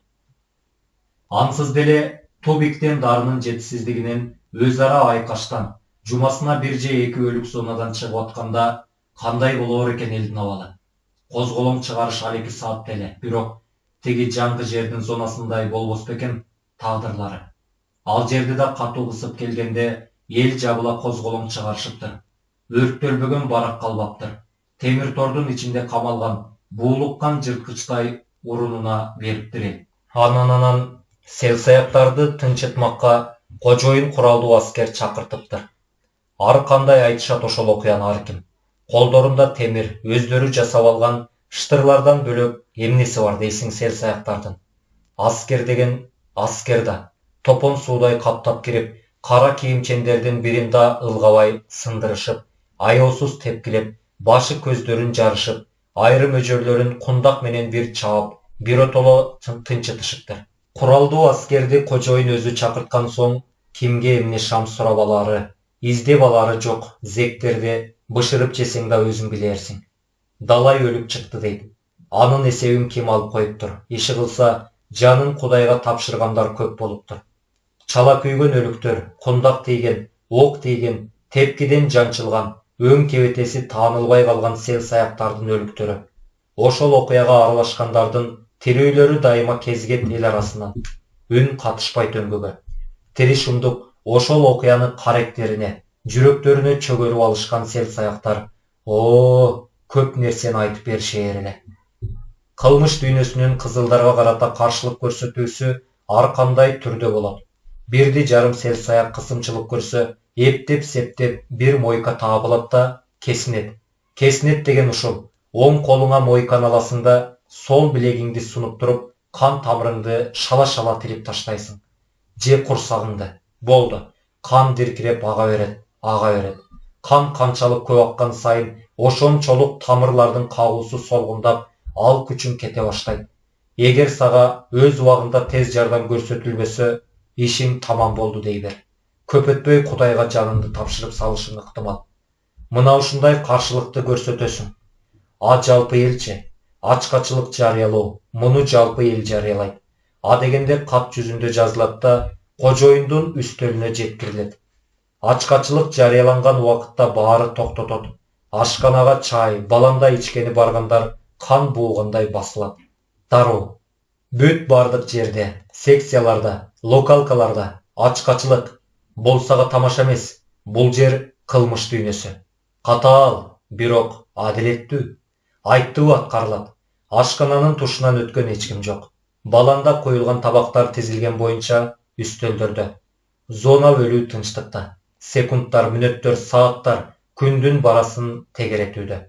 Ансыз деле Тобиктен дарынын жетишсиздигинен өзара айкаштан, жумасына бир же эки өлүк зонадан чыгып атканда кандай болоор экен элдин абалы. Козголоң чыгарыш ал 2 саат деле, бирок теги жаңгы жердин зонасындай болбос бекен тагдырлары. Ал жерди да катуу кысып келгенде эл жабыла козголоң чыгарышыптыр. Өрттөлбөгөн барак калбаптыр. Темир тордун ичинде камалган, буулуккан жырткычтай урунуна бериптир эл. Анан сел саяктарды тынчытмакка кожоюн куралдуу аскер чакыртыптыр. Ар кандай айтышат ошол окуяны ар ким. Колдорунда темир, өздөрү жасап алган штырлардан бөлөк эмнеси бар дейсиң сел саяктардын. Аскер деген аскер да, топон суудай каптап кирип, кара кийимчендердин бирин да ылгабай сындырышып, аяосуз тепкилеп, башы көздөрүн жарышып, айрым өжөрлөрүн кундак менен бир чаап, биротоло тынчытышыптыр. Куралдуу аскерди кожоюн өзү чакырткан соң, кимге эмне шам сурап алары, издеп алары жок, зектерди бышырып жесең да өзүң билерсиң. Далай өлүп чыкты дейт. Анын эсебин ким алып коюптур? Иши кылса, жанын Кудайга тапшыргандар көп болуптур. Чала күйгөн өлүктөр, кундак тийген, ок тийген, тепкиден жанчылган, өң кебетеси таанылбай калган сел саяктардын өлүктөрү. Ошол окуяга аралашкандардын тирүүлөрү дайыма кезген эл арасынан, үн катышпай төңгөгө. Тири шумдук ошол окуяны каректерине, жүрөктөрүнө чөгөрүп алышкан сел саяктар көп нерсени айтып беришер эле. Кылмыш дүйнөсүнүн кызылдарга карата каршылык көрсөтүүсү ар кандай түрдө болот. Бирди жарым сел саяк кысымчылык көрсө, эптеп-септеп бир мойка таап да кесинет. Кесинет деген ушул. Оң колуңа мойканы аласың да, сол билегиңди сунуп туруп, кан тамырыңды шала-шала тилип таштайсың. Же курсагыңды. Болду. Кан диркиреп ага берет. Кан канчалык көп аккан сайын, ошончолук тамырлардын кагуусу солгундап, ал күчүң кете баштайт. Эгер сага өз убагында тез жардам көрсөтүлбөсө, ишиң тамам болду дей бер. Көп өтпөй Кудайга жаныңды тапшырып салышың ыктымал. Мына ушундай каршылыкты көрсөтөсүң. А жалпы элчи, ачкачылык жарыялоо, муну жалпы эл жарыялайт. А дегенде кат жүзүндө жазылат да, кожоюндун үстөлүнө жеткирилет. Ачкачылык жарыяланган убакытта баары токтотот. Ашканага чай, баланда ичкени баргандар кан буугандай басылат. Дароо. Бүт бардык жерде, секцияларда, локалкаларда ачкачылык. Болсага тамаша эмес. Бул жер кылмыш дүйнөсү. Катаал, бирок адилеттүү. Айттуу аткарылат. Ашкананын тушунан өткөн эч ким жок. Баланда коюлган табактар тизилген боюнча үстөлдөрдө. Зона бөлүү тынчтыкта. Секундтар, мүнөттөр, сааттар күндүн барасын тегеретүүдө.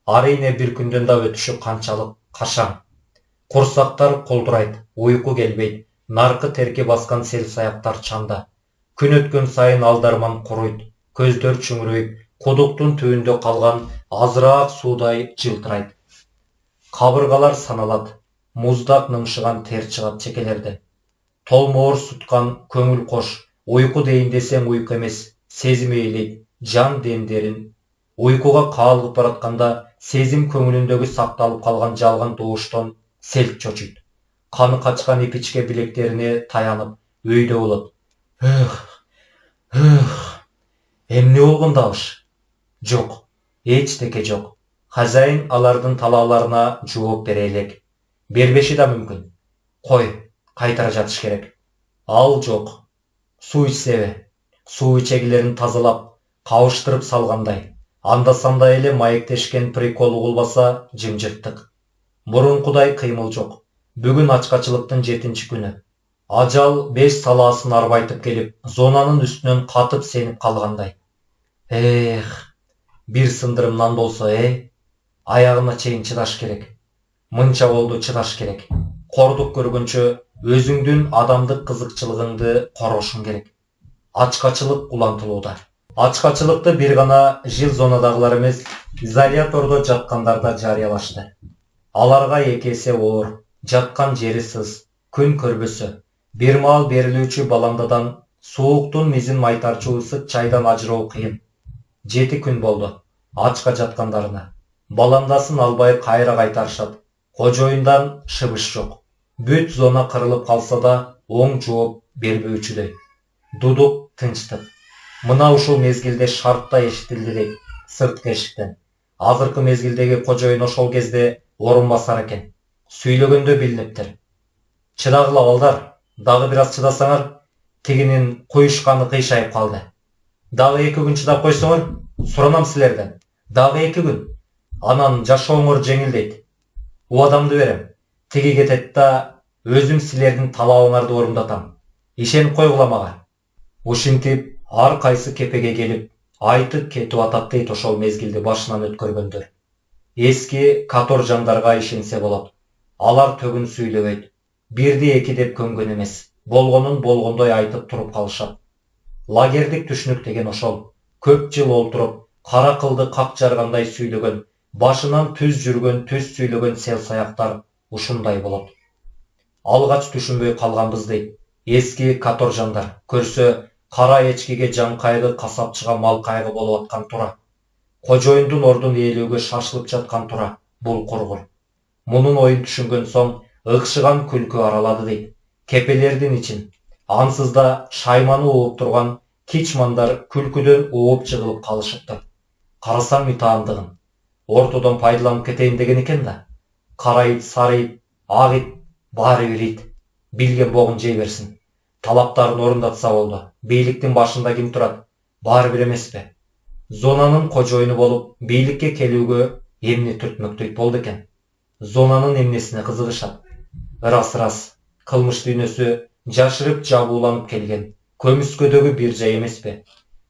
Арийне бир күндөн да өтүшү канчалык кашаң. Курсактар колдурайт, уйку келбейт, наркы терки баскан сел саяктар чанда. Күн өткөн сайын алдарман куруйт, көздөр чүңүрөйүп, кудуктун түбүндө калган азыраак суудай жылтырайт. Кабыргалар саналат, муздак ныңшыган тер чыгат чекелерден. Толмоор суткан көңүл кош, уйку дейин десең уйку эмес, сезим ээлейт, жан демдерин. Уйкуга каалыгып баратканда сезим көңүлүндөгү сакталып калган жалган тууштон селт чочуйт. Каны качкан ипичке билектерине таянып, өйдө болот. Эмне болгон дабыш? Жок, эчтеке жок. Хозяин алардын талааларына жооп бере элек. Бербеши да мүмкүн. Кой, кайтара жатыш керек. Ал жок. Суу ичсеби? Суу ичегилерин тазалап, кабыштырып салгандай. Анда-санда эле маектешкен прикол угулбаса жымжырттык. Мурункудай кыймыл жок. Бүгүн ачкачылыктын 7-чи күнү. Ажал 5 салаасын арбайтып келип, зонанын үстүнөн катып сенип калгандай. Бир сындырымдан болсо, аягына чейин чыдаш керек. Мынча болду чыдаш керек. Кордук көргөнчө өзүңдүн адамдык кызыкчылыгыңды коргошуң керек. Ачкачылык улантылууда. Ачкачылыкты бир гана жыл зонадагылар эмес, изолятордо жаткандар да жарыялашты. Аларга эки эсе оор, жаткан жери сыз, күн көрбөсө, бир маал берилүүчү баландадан сууктун мизин майтарчу ысык чайдан ажыроо кыйын. 7 күн болду. Ачка жаткандарына. Баландасын албай кайра кайтарышат. Кожоюндан шыбыш жок. Бүт зона кырылып калса да оң жооп бербөөчүдөй. Дудук, тынчтык. Мына ушул мезгилде шартта эшитилди дейт сырткы эшиктен. Азыркы мезгилдеги кожоюн ошол кезде орун басар экен. Сүйлөгөндө билиниптир. Чыдагыла балдар, дагы бир аз чыдасаңар, тигинин куюшканы кыйшайып калды. Дагы 2 күн чыдап койсоңор, суранам силерден. Дагы 2 күн. Анан жашооңор жеңилдейт. Убадамды берем. Тиги кетет да өзүм силердин талабыңарды орундатам. Ишенип койгула мага. Ушинтип ар кайсы кепеге келип, айтып кетип атат дейт ошол мезгилди башынан өткөргөндөр. Эски каторжандарга ишенсе болот. Алар төгүн сүйлөбөйт. Бирди эки деп көнгөн эмес. Болгонун болгондой айтып туруп калышат. Лагердик түшүнүк деген ошол. Көп жыл олтуруп, кара кылды как жаргандай сүйлөгөн, башынан түз жүргөн, түз сүйлөгөн сел саяктар ушундай болот. Алгач түшүнбөй калганбыз дейт. Эски каторжандар көрсө кара эчкиге жан кайгы, касапчыга мал кайгы болуп аткан тура. Кожоюндун ордун ээлөөгө шашылып жаткан тура бул кургур. Мунун оюн түшүнгөн соң ыкшыган күлкү аралады дейт. Кепелердин ичин ансыз да шайманы ууп турган кичмандар күлкүдөн ууп жыгылып калышыптыр. Карасаң үй таандыгын. Ортодон пайдаланып кетейин деген экен да. Кара ит, сары ит, ак ит, баары бир ит. Билген богун жей берсин. Талаптарын орундатса болду. Бийликтин башында ким турат? Баары бир эмеспи? Зонанын кожоюну болуп, бийликке келүүгө эмне түртмөктөйт болду экен? Зонанын эмнесине кызыгышат? Ырас-ырас, кылмыш дүйнөсү жашырып жабууланып келген. Көмүскөдөгү бир жай эмеспи?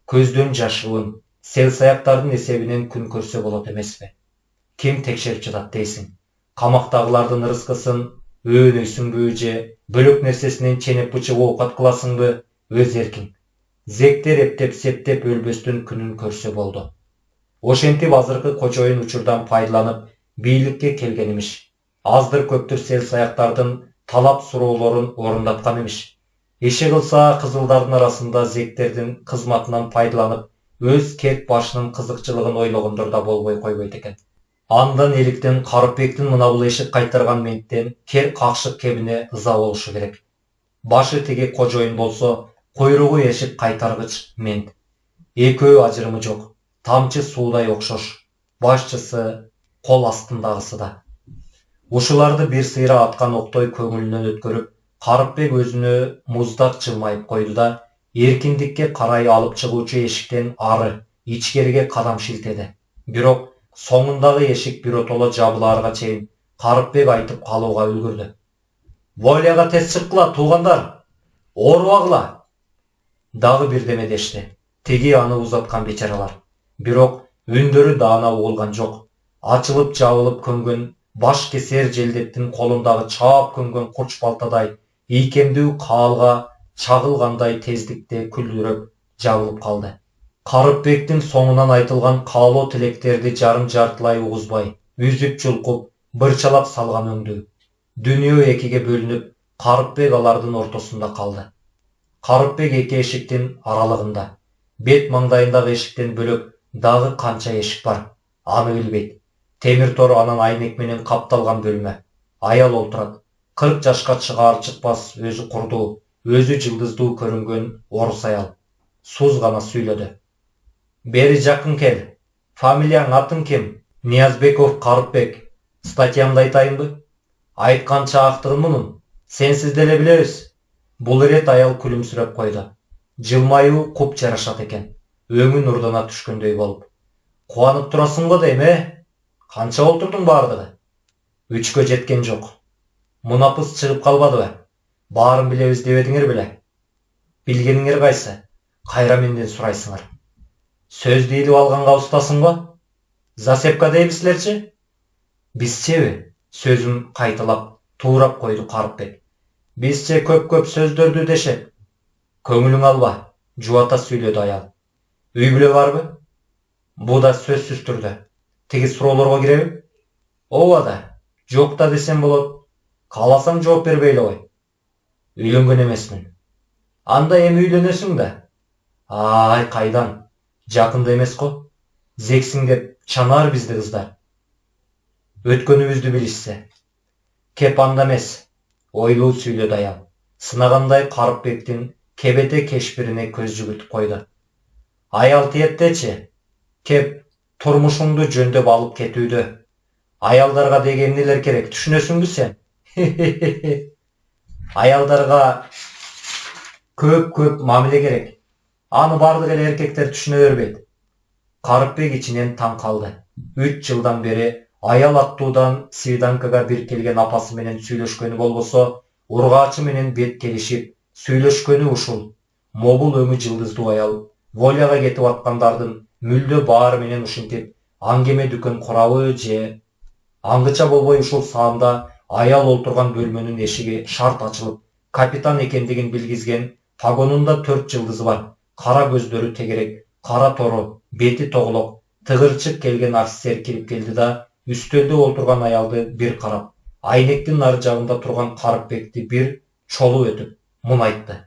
Көздөн жашыбын, сел саяктардын эсебинен күн көрсө болот эмеспи? Ким текшерип жатат дейсиң? Камактагылардын ырыскысын өөнөйсүңбү же бөлөк нерсесинен ченеп бычып оокат кыласыңбы? Өз эркиң. Зектер эптеп септеп өлбөстүн күнүн көрсө болду. Ошентип азыркы кожоюн учурдан пайдаланып бийликке келген имиш. Аздыр көптүр сел саяктардын талап суроолорун орундаткан имиш. Иши кылса кызылдардын арасында зектердин кызматынан пайдаланып өз кет башынын кызыкчылыгын ойлогондор да болбой койбойт экен. Андан эликтен Карыпбектин мына бул эшик кайтарган менттен кер какшык кебине ыза болушу керек. Башы тиги кожоюн болсо, койругу эшик кайтаргыч мент. Экөө ажырымы жок. Тамчы суудай окшош. Башчысы, кол астындагысы да. Ушуларды бир сыйра аткан октой көңүлүнөн өткөрүп, Карыпбек өзүнө муздак жылмайып койду да, эркиндикке карай алып чыгуучу эшиктен ары, ичкериге кадам шилтеди. Бирок соңундагы эшик биротоло жабылаарга чейин Карыпбек айтып калууга үлгүрдү. Волияга тез чыккыла, туугандар! Оорубагыла! Дагы бирдеме дешти. Тиги аны узаткан бечаралар. Бирок үндөрү даана угулган жок. Ачылып жабылып көнгөн баш кесер желдеттин колундагы чаап көнгөн курч балтадай ийкемдүү каалга чагылгандай тездикте күлдүрөп жабылып калды. Карыпбектин соңунан айтылган каалоо тилектерди жарым жартылай угузбай, үзүп жулкуп, бырчалап салган өңдүү. Дүйнө экиге бөлүнүп, Карыпбек алардын ортосунда калды. Карыпбек эки эшиктин аралыгында. Бет маңдайындагы эшиктен бөлөк дагы канча эшик бар? Аны билбейт. Темир тор анан айнек менен капталган бөлмө. Аял олтурат. 40 жашка чыгаар чыкпас өзү курдуу, өзү жылдыздуу көрүнгөн орус аял. Суз гана сүйлөдү. Бери жакын кел. Фамилияң, атың ким? Ниязбеков Карыпбек. Статьямды айтайынбы? Айтканча актыгын мунун. Сенсиз деле билебиз. Бул ирет аял күлүмсүрөп койду. Жылмаюу куп жарашат экен. Өңү нурдана түшкөндөй болуп. Кубанып турасың го дейм, Канча олтурдуң бардыгы? 3кө жеткен жок. Мунапыс чыгып калбадыбы? Баарын билебиз дебедиңер беле? Билгениңер кайсы? Кайра менден сурайсыңар. Сөздү илип алганга устасыңбы? Засепка дейбизлерчи? Бизчеби? Сөзүн кайталап, туурап койду Карыпбек. Бизче көп сөздөрдү дешет. Көңүлүң алба, жубата сүйлөдү аял. Үй бүлө барбы? Бу да сөзсүз түрдө. Тиги суроолорго киреби? Ооба да. Жок да десем болот. Кааласаң жооп бербей эле кой. Үйлөнгөн эмесмин. Анда эми үйлөнөсүң да. Ай, кайдан? Жакында эмес го. Зексиң деп чанаар бизди кыздар. Өткөнүбүздү билишсе. Кеп анда эмес. Ойлуу сүйлөдү аял. Сынагандай Карыпбектин кебете кешпирине көз жүгүртүп койду. Аял тиеттечи. Кеп турмушуңду жөндөп алып кетүүдө. Аялдарга деген эмнелер керек, түшүнөсүңбү сен? Аялдарга көп мамиле керек. Аны бардык эле эркектер түшүнө бербейт. Карыпбек ичинен таң калды. 3 жылдан бери аял аттуудан свиданкага бир келген апасы менен сүйлөшкөнү болбосо, ургаачы менен бет келишип, сүйлөшкөнү ушул. Мобул өңү жылдыздуу аял Воляга кетип аткандардын мүлдө баары менен ушинтип аңгеме дүкөн курабы же аңгыча болбой ушул саамда аял олтурган бөлмөнүн эшиги шарт ачылып, капитан экендигин билгизген погонунда 4 жылдызы бар, кара көздөрү тегерек, кара тору, бети тоголок, тыгырчык келген офицер кирип келди да, үстөлдө олтурган аялды бир карап, айнектин нары жагында турган Карыпбекти бир чолуп өтүп, муну айтты.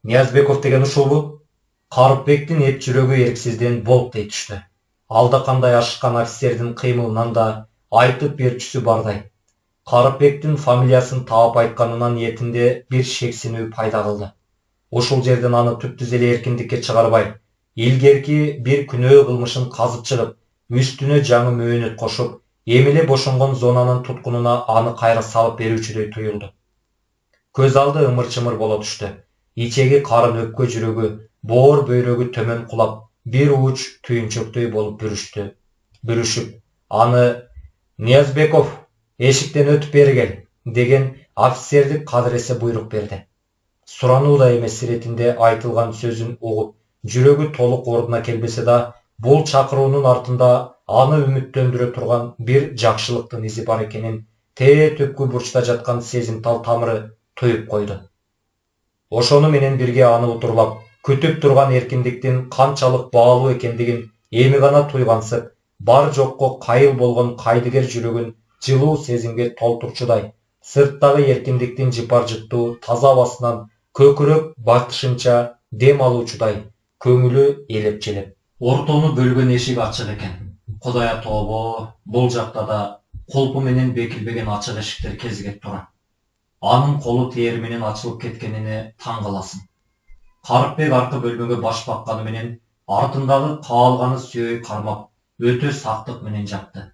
Ниязбеков деген ушулбу? Карыпбектин эп жүрөгү эрксизден болуп дей түштү. Алда кандай ашыккан офицердин кыймылынан да айтып берчүсү бардай. Карыпбектин фамилиясын таап айтканынан ниетинде бир шексинүү пайда кылды. Ушул жерден аны түптүз эле эркиндикке чыгарбай, илгерки бир күнөө кылмышын казып чыгып, үстүнө жаңы мөөнөт кошуп, эми эле бошонгон зонанын туткунуна аны кайра салып берүүчүдөй туюлду. Көз алды ымыр-чымыр боло түштү. Ичеги карын өпкө жүрөгү, боор бөйрөгү төмөн кулап, бир ууч түйүнчөктөй болуп бүрүшүп, аны Ниязбеков эшиктен өтүп бери кел деген офицердик кадыресе буйрук берди. Сурануу да эмес иретинде айтылган сөзүн угуп, жүрөгү толук ордуна келбесе да, бул чакыруунун артында аны үмүттөндүрө турган бир жакшылыктын изи бар экенин тээ түпкү бурчта жаткан сезимтал тамыры туюп койду. Ошону менен бирге аны утурлап, күтүп турган эркиндиктин канчалык баалуу экендигин эми гана туйгансып, бар жокко кайыл болгон кайдыгер жүрөгүн жылуу сезимге толтурчудай, сырттагы эркиндиктин жыпар-жыттуу таза абасынан көкүрөк батышынча дем алуучудай, көңүлү элеп-желеп. Ортону бөлгөн эшик ачык экен. Кудайа тобо, бул жакта да колпу менен бекилбеген ачык эшиктер кезигет турат. Анын колу тээр менен ачылып кеткенине таң каласың. Карыпбек аркы бөлмөгө баш бакканы менен артындагы каалганы сүйөй кармап, өтө сактык менен жатты.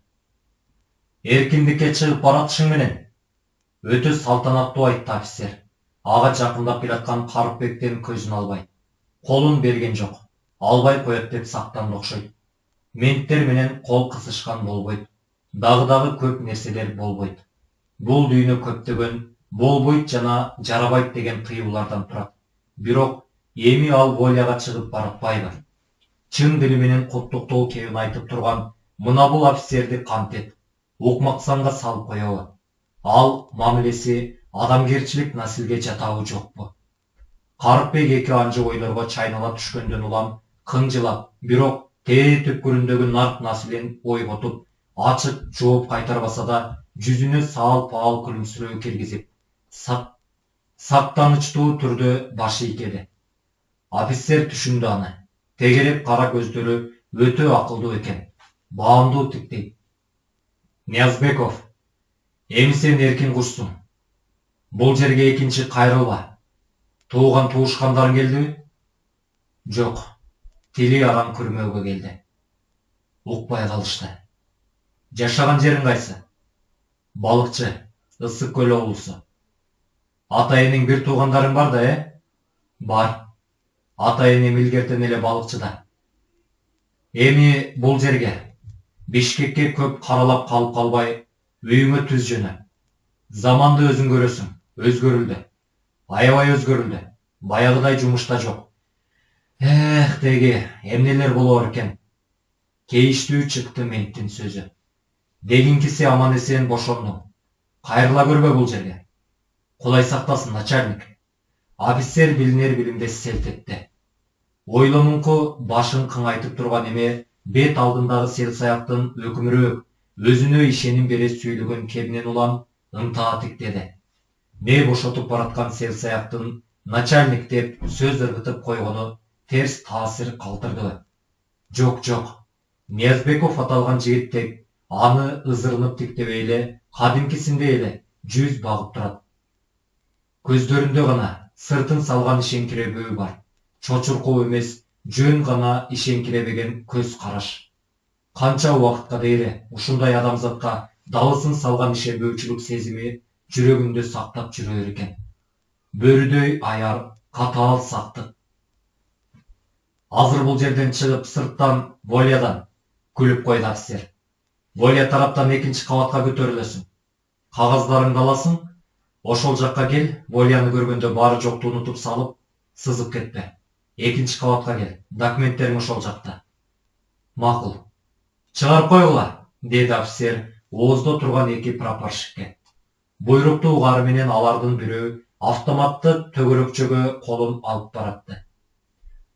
Эркиндикке чыгып баратышың менен. Өтө салтанаттуу айтты офицер. Ага жакындап келаткан Карыпбектен көзүн албай. Колун берген жок. Албай коет деп сактанды окшойт. Менттер менен кол кысышкан болбойт. Дагы көп нерселер болбойт. Бул дүйнө көптөгөн болбойт жана жарабайт деген тыюулардан турат. Бирок эми ал Воляга чыгып баратпайбы? Чын дили менен куттуктоо кебин айтып турган мына бул офицерди кантет, укмаксанга салып коебу? Ал мамилеси адамгерчилик наслге жатабы жокпу? Карыпбек эки анжы ойлорго чайнала түшкөндөн улам кыңжылап, бирок тээ түпкүрүндөгү нарт наслин ойготуп, ачык жооп кайтарбаса да, жүзүнө саал-паал күлүмсүрөө киргизип, сактанычтуу түрдө баш ийкеди. Офицер түшүндү аны. Тегерек кара көздөрү өтө акылдуу экен. Баамдуу тиктейт. Ниязбеков, эми сен эркин кушсуң. Бул жерге экинчи кайрылба. Тууган туушкандарың келдиби? Жок. Тили арам көрмөөгө келди. Укпай калышты. Жашаган жериң кайсы? Балыкчы, Ысык көл облусу. Ата-энең бир туугандарың бар да, Бар. Ата-энем илгертен эле балыкчыда. Эми бул жерге, Бишкекке көп каралап калып калбай, үйүңө түз жөнө. Заманды өзүң көрөсүң, өзгөрүлдү. Аябай өзгөрүлдү. Баягыдай жумушта жок. Теги, эмнелер болор экен. Кейиштүү чыкты менттин сөзү. Дегинкиси аман эсен бошондуң. Кайрыла көрбө бул жерге. Кудай сактасын, начальник. Офицер билинер билимдес селт этти. Ойлонуңку башын кыңайтып турган эме бет алдындагы сел-саяктын өкүмүрөөк, өзүнө ишеним бере сүйлөгөн кебинен улам ынтаа тиктеди. Не бошотуп бараткан сел-саяктын начальник деп сөз ыргытып койгону терс таасир калтырдыбы? Жок. Ниязбеков аталган жигиттек аны ызырынып тиктебей эле, кадимкисинде эле жүз багып турат. Көздөрүндө гана сыртын салган ишеңкиребөө бар. Чочуркоо эмес, жөн гана ишеңкиребеген көз караш. Канча убакытка дейли ушундай адамзатка далысын салган ишенбөөчүлүк сезими жүрөгүндө сактап жүрөр экен. Бөрүдөй аяр, катаал сактык. Азыр бул жерден чыгып сырттан Волиядан күлүп койду офицер. Волия тараптан экинчи кабатка көтөрүлөсүң. Кагаздарыңды аласың, ошол жакка кел, Волияны көргөндө баары жокту унутуп салып, сызып кетпе. Экинчи кабатка кел, документтериң ошол жакта. Макул. Чыгарып койгула, деди офицер ооздо турган эки прапорщикке. Буйрукту угаары менен алардын бирөө автоматты төгөрөкчөгө колун алып баратты.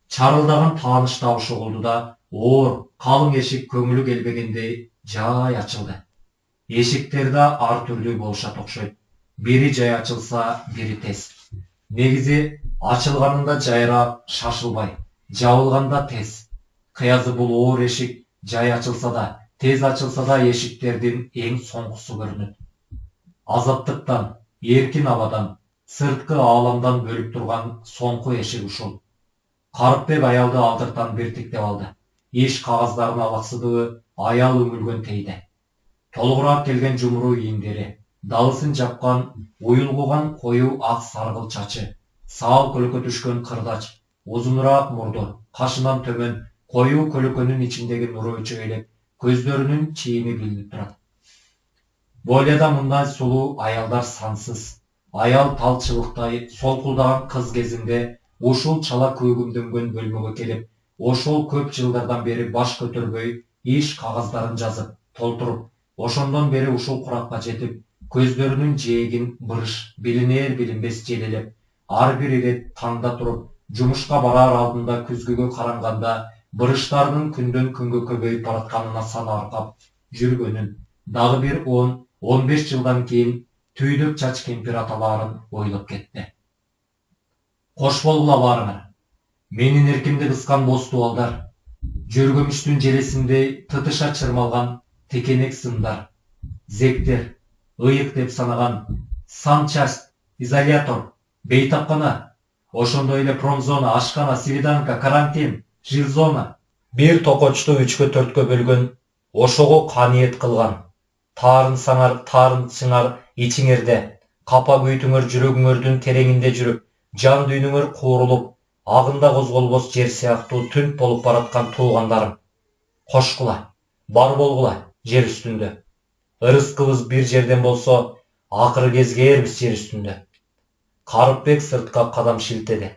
Чарылдаган тааныш табышы угулду да, оор, калың эшик көңүлү келбегендей жай ачылды. Эшиктер да ар түрдүү болушат окшойт. Бири жай ачылса, бири тез. Негизи ачылганында жайрап, шашылбай, жабылганда тез. Кыязы бул оор эшик жай ачылса да, тез ачылса да эшиктердин эң соңгусу көрүнөт. Азаттыктан, эркин абадан, сырткы ааламдан бөлүп турган соңку эшик ушул. Карыпбек аялды алдыртан биртиктеп алды. Иш кагаздарын алаксыдыбы, аял үңүлгөн тейди. Толугураак келген жумуру ийиндери, далысын жапкан, уюлгуган коюу ак саргыл чачы, саал көлөкө түшкөн кырдач, узунураак мурду, кашынан төмөн коюу көлөкөнүн ичиндеги нуру өчөйлөп, көздөрүнүн чийими билинип турат. Волияда мындай сулуу аялдар сансыз. Аял талчыбыктай солкулдаган кыз кезинде ушул чала көгүмдөнгөн бөлмөгө келип, ошол көп жылдардан бери баш көтөрбөй, иш кагаздарын жазып, толтуруп, ошондон бери ушул куракка жетип, көздөрүнүн жээгин бырыш, билинер билинбес желелеп, ар бир ирет таңда туруп, жумушка бараар алдында күзгүгө каранганда, бырыштарынын күндөн күнгө көбөйүп баратканына сана аркап жүргөнүн, дагы бир 10-15 жылдан кийин түйдөк чач кемпир аталарын ойлоп кетти. Кош болгула баарыңар. Менин эркимди кыскан боз тубалдар, жөргөмүштүн желесиндей тытыша чырмалган текенек сымдар, зектер, ыйык деп санаган санчасть, изолятор, бейтапкана, ошондой эле промзона, ашкана, свиданка, карантин, жилзона, бир токочту 3-4 бөлгөн, ошого каниет кылган. Таарын саңар, таарын сыңар ичиңерде, капа күйтүңөр жүрөгүңөрдүн тереңинде жүрүп, жан дүйнүңөр куурулуп, агында козголбос жер сыяктуу түнт болуп бараткан туугандарым. Кошкула, бар болгула жер үстүндө. Ырыскыбыз бир жерден болсо, акыры кезгээрбиз жер үстүндө. Карыпбек сыртка кадам шилтеди.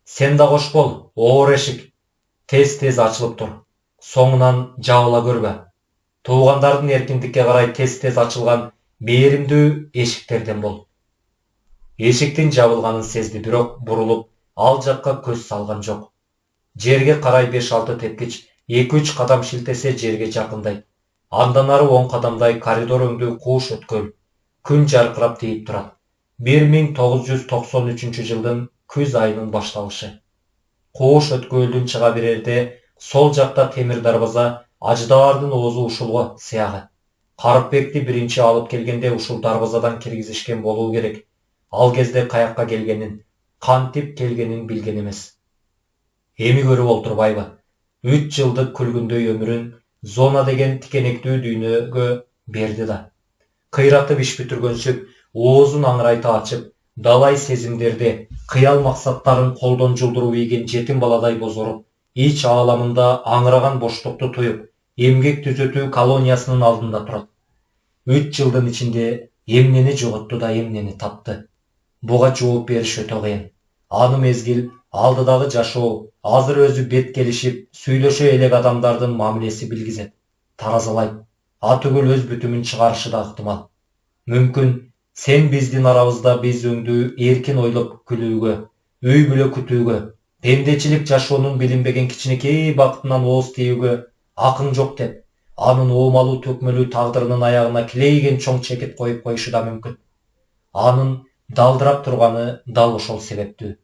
Сен да кош бол, оор эшик. Тез-тез ачылып тур. Соңунан жабыла көрбө. Туугандардын эркиндикке карай тез-тез ачылган мээримдүү эшиктерден бол. Эшиктин жабылганын сезди, бирок бурулуп, ал жакка көз салган жок. Жерге карай 5-6 тепкич 2-3 кадам шилтесе жерге жакындайт. Андан ары 10 кадамдай коридор өңдүү кууш өткөл. Күн жаркырап тийип турат. 1993 жылдын күз айынын башталышы. Кууш өткөлдүн чыга берерде сол жакта темир дарбаза, аждаардын оозу ушулго сыягы. Карыпбекти биринчи алып келгенде ушул дарбазадан киргизишкен болуу керек. Ал кезде каякка келгенин, кантип келгенин билген эмес. Эми көрүп олтурбайбы? 3 жылдык күлгүндөй өмүрүн зона деген тикенектүү дүйнөгө берди да. Кыйратып иш бүтүргөнсүп, оозун аңырайта ачып, далай сезимдерди, кыял максаттарын колдон жулдуруп ийген жетим баладай бозоруп, ич ааламында аңыраган боштукту туюп, эмгек түзөтүү колониясынын алдында турат. 3 жылдын ичинде эмнени жоготту да эмнени тапты. Буга жооп бериш өтө кыйын. Аны мезгил, алдыдагы жашоо, азыр өзү бет келишип, сүйлөшө элек адамдардын мамилеси билгизет, таразалайт, түгүл өз бүтүмүн чыгарышы да ыктымал. Мүмкүн сен биздин арабызда биз өңдүү эркин ойлоп күлүүгө, үй бүлө күтүүгө, Пендечилик жашоонун билинбеген кичинекей бактынан ооз тийүүгө акың жок деп, анын оомалуу төкмөлүү тагдырынын аягына килейген чоң чекит коюп коюшу да мүмкүн. Анын далдырап турганы дал ошол себептүү.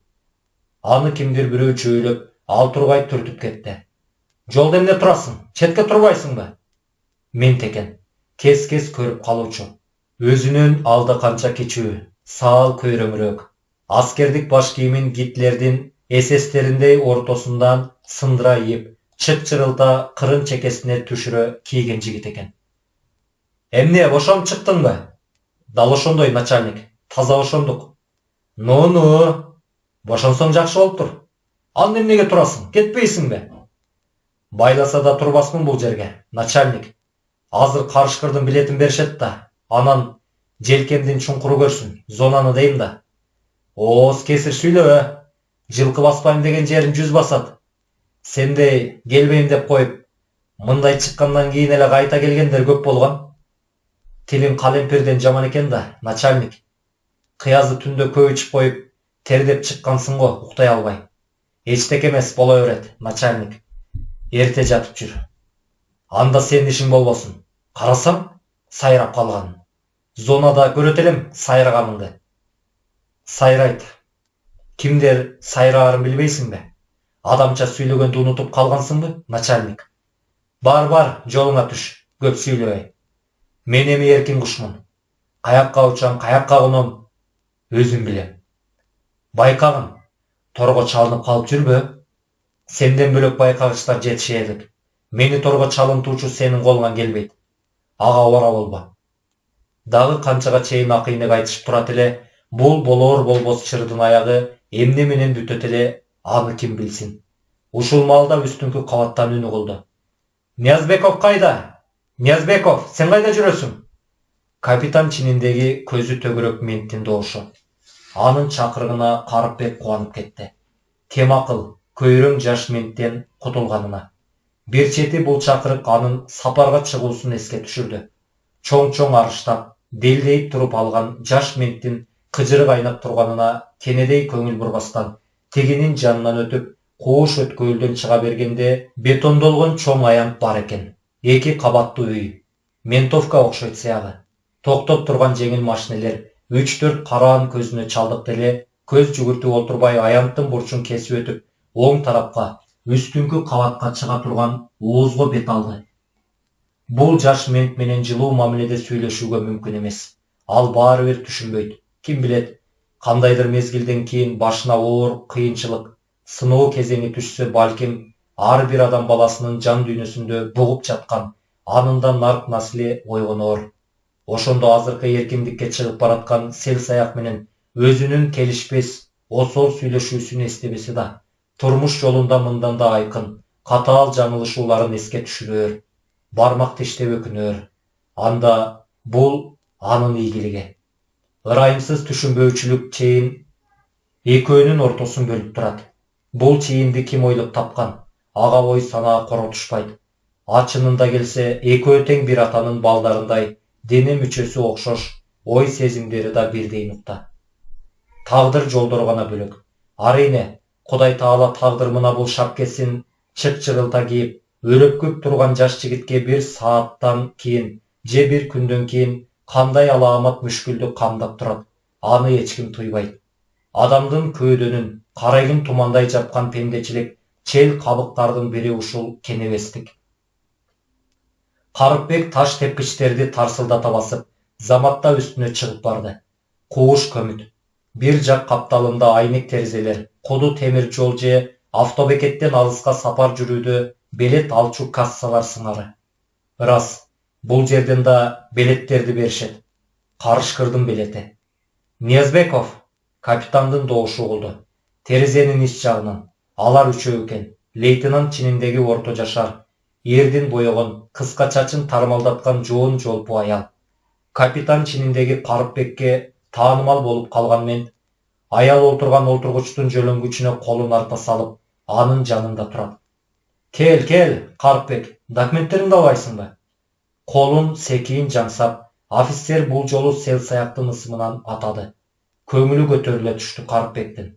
Аны кимдир бирөө чөйлөп, ал турбай түртүп кетти. Жолдо эмне турасың? Четке турбайсыңбы? Ментекен, кес-кес көрүп калуучу. Өзүнөн алда канча кичүү, саал көйрөңүрөөк. Аскердик баш кийимин Гитлердин СС-териндей ортосундан сындыра ийип, чык-чырылта кырын чекесине түшүрө кийген жигит экен. Эмне, бошоп чыктыңбы? Дал ошондой, начальник. Таза ошондук. Ну, бошонсоң жакшы болуптур. Анда эмнеге турасың? Кетпейсиңби? Байласа да турбаспын бул жерге, начальник. Азыр карышкырдын билетин беришет да, анан желкемдин чуңкуру көрсүн, зонаны дейм да. Ооз кесир сүйлөбө. Жылкы баспайм деген жерин жүз басат. Сендей келбейм деп коюп, мындай чыккандан кийин эле кайта келгендер көп болгон. Тилиң калемпирден жаман экен да, начальник. Кыязы түндө көп ичип коюп, тердеп чыккансың го, уктай албай. Эчтеке эмес, боло берет, начальник. Эрте жатып жүр. Анда сенин ишиң болбосун. Карасаң, сайрап калган. Зонада көрөт элем сайраганыңды. Сайрайт. Кимдер сайраарын билбейсиңби? Адамча сүйлөгөндү унутуп калгансыңбы, начальник? Бар, жолуңа түш, көп сүйлөбөй. Мен эми эркин кушмун. Каякка учам, каякка коном, өзүм билем. Байкагын, торго чалынып калып жүрбө? Сенден бөлөк байкагычтар жетишерлик. Мени торго чалынтуучу сенин колуңан келбейт. Ага обара болбо. Дагы канчага чейин акыйнек айтышып турат эле, бул болоор болбос чырдын аягы эмне менен бүтөт эле, аны ким билсин. Ушул маалда үстүңкү кабаттан үн угулду. Ниязбеков кайда? Ниязбеков, сен кайда жүрөсүң? Капитан чининдеги көзү төгүрөк менттин доошу. Анын чакырыгына Карыпбек кубанып кетти. Темакыл, көйрөң жаш менттен кутулганына. Бир чети бул чакырык анын сапарга чыгуусун эске түшүрдү. Чоң арыштап, делдейип туруп алган жаш менттин кыжыры кайнап турганына кенедей көңүл бурбастан, тегинин жанынан өтүп, коош өткөөлдөн чыга бергенде бетондолгон чоң аянт бар экен. 2 кабаттуу үй. Ментовка окшойт сыягы. Токтоп турган жеңил машинелер 3-4 караан көзүнө чалдыкты эле, көз жүгүртүп отурбай аянттын бурчун кесип өтүп, оң тарапка, үстүңкү кабатка чыга турган оозго бет алды. Бул жаш мент менен жылуу мамиледе сүйлөшүүгө мүмкүн эмес. Ал баары бир түшүнбөйт. Ким билет, кандайдыр мезгилден кийин башына оор кыйынчылык, сыноо кезеңи түшсө, балким ар бир адам баласынын жан дүйнөсүндө бугуп жаткан анында нарк насли ойгоноор. Ошондо азыркы эркиндикке чыгып бараткан сел саяк менен өзүнүн келишпес, осол сүйлөшүүсүн эстебесе да, турмуш жолунда мындан да айкын, катаал жаңылышууларын эске түшүрөр, бармак тиштеп өкүнөр. Анда бул анын ийгилиги. Ырайымсыз түшүнбөөчүлүк чейин экөөнүн ортосун бөлүп турат. Бул чейинди ким ойлоп тапкан? Ага ой санаа коротушпайт. Ачынында келсе, экөө тең бир атанын балдарындай, дене мүчөсү окшош, ой сезимдери да бирдей нукта. Тагдыр жолдор гана бөлөк. Арийне, Кудай Таала тагдырмына бул шапкесин чык-чырылта кийип, өрөпкүп турган жаш жигитке бир сааттан кийин же бир күндөн кийин кандай алаамат мүшкүлдү камдап турат, аны эч ким туйбайт. Адамдын көөдөнүн карайгын тумандай жапкан пендечилик чел кабыктардын бири ушул кенебестик. Карыпбек таш тепкичтерди тарсылдата басып, заматта үстүнө чыгып барды. Кууш көмүт, бир жак капталында айнек терезелер, куду темир жол же автобекеттен алыска сапар жүрүүдө белет алчу кассалар сыңары. Ырас, бул жерден да белеттерди беришет. Карышкырдын белети. Ниязбеков, капитандын доошу угулду. Терезенин ич жагынан. Алар үчөө экен. Лейтенант чининдеги орто жашар, эрдин боёгон, кыска чачын тармалдаткан жоон жолпу аял. Капитан чининдеги Карыпбекке таанымал болуп калган мент, аял олтурган олтургучтун жөлөнгүчүнө колун арта салып, анын жанында турат. Кел, Карыпбек, документтериңди албайсыңбы? Колун секийин жаңсап, офицер бул жолу сел саяктын ысымынан атады. Көңүлү көтөрүлө түштү Карыпбектин.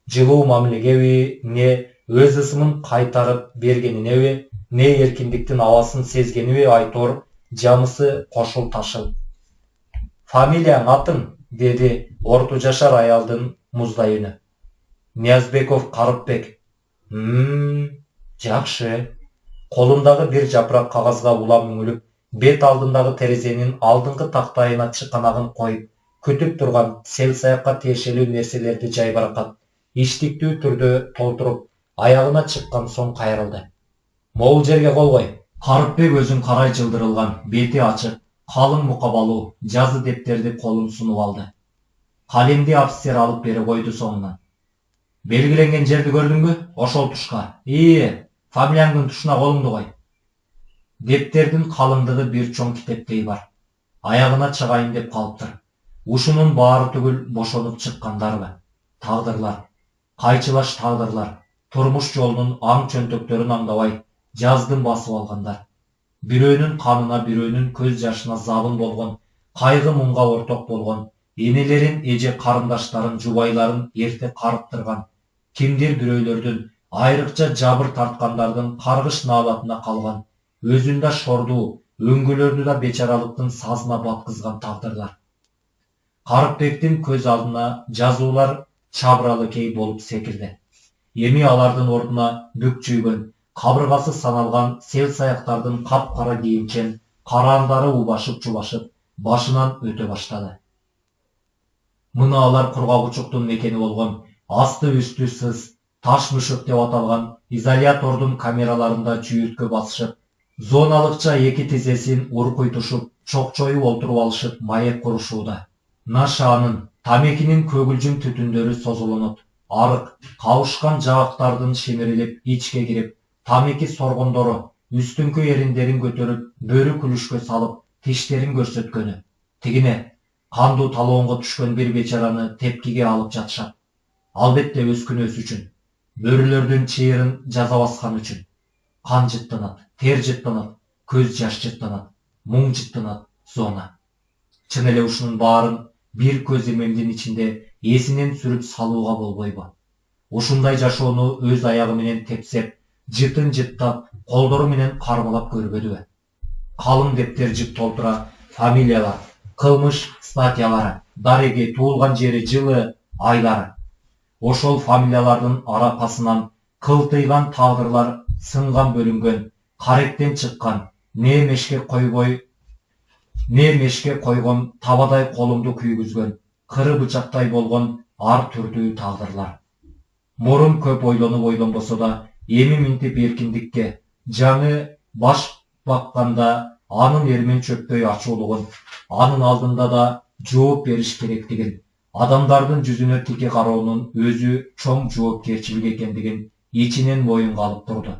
жылуу мамилегеби, не өз ысымын кайтарып бергениneби, не эркиндиктин абасын сезгениби айтор жамысы кошул ташыл. Фамилияң атың, деди орто жашар аялдын муздай үнү. Ниязбеков Карыпбек. Жакшы. Колундагы бир жапырак кагазга улам үңүлүп, бет алдындагы терезенин алдыңкы тактайына чыканагын коюп, күтүп турган сел саякка тиешелүү нерселерди жайбаракат, иштиктүү түрдө толтуруп, аягына чыккан соң кайрылды. Могул жерге кол кой. Карыпбек өзүн карай жылдырылган, бети ачык, калың мукабалуу жазы дептерди колун сунуп алды. Калемди офицер алып бере койду соңунан. Белгиленген жерди көрдүңбү? Ошол тушка. Фамилияңдын тушуна колуңду кой. Дептердин калыңдыгы бир чоң китептей бар. Аягына чыгайын деп калыптыр. Ушунун баары түгүл бошонуп чыккандарбы? Тагдырлар, кайчылаш тагдырлар, турмуш жолунун аң чөнтөктөрүн аңдабай, жаздын басып алгандар. Бирөөнүн канына, бирөөнүн көз жашына забын болгон, кайгы муңга орток болгон, энелерин, эже карындаштарын, жубайларын эрте карыптырган, кимдир бирөөлөрдүн, айрыкча жабыр тарткандардын каргыш наалатына калган, өзүн да шордуу, өңгөлөрдү да бечаралыктын сазына баткызган тагдырлар. Карыпбектин көз алдына жазуулар чабыралы кей болуп секирди. Эми алардын ордуна бүкчүйгөн, кабыргасы саналган сел саяктардын капкара кийимчен караандары убашып-чубашып, башынан өтө баштады. Мына алар кургагучуктун мекени болгон, асты үстү сыз, таш мөшөк деп аталган изолятордун камераларында чүйүрткө басышып, зоналыкча эки тизесин уркуйтушуп, чокчоюп олтуруп алышып маек курушууда. Нашаанын, тамекинин көгүлжүн түтүндөрү созулонот. Арык, кабышкан жаактардын шимирилип, ичке кирип, тамеки соргондору, үстүңкү эриндерин көтөрүп, бөрү күлүшкө салып, тиштерин көрсөткөнү. Тигине, кандуу талоонго түшкөн бир бечараны тепкиге алып жатышат. Албетте өз күнөөсү үчүн. Бөрүлөрдүн чыйырын жаза баскан үчүн. Кан жыттанат, тер жыттанат, көз жаш жыттанат, муң жыттанат, зона. Чын эле ушунун баарын бир көз эмемдин ичинде эсинен сүрүп салууга болбойбу? Ушундай жашоону өз аягы менен тепсеп, жытын жыттап, колдору менен кармалап көрбөдүбү? Калың дептер жып толтура, фамилиялар, кылмыш статьялары, дареги, туулган жери, жылы, айлары. Ошол фамилиялардын аракасынан кылтыйган тагдырлар сынган бөлүнгөн, каректен чыккан, не мешке койгон, табадай колуңду күйгүзгөн, кыры бычактай болгон ар түрдүү тагдырлар. Мурун көп ойлонбосо да, эми минтип эркиндикке, жаңы баш бакканда анын эрмен чөппөй ачуулугун, анын алдында да жооп бериш керектигин, адамдардын жүзүнө тике кароонун өзү чоң жоопкерчилик экендигин ичинен моюнга алып турду.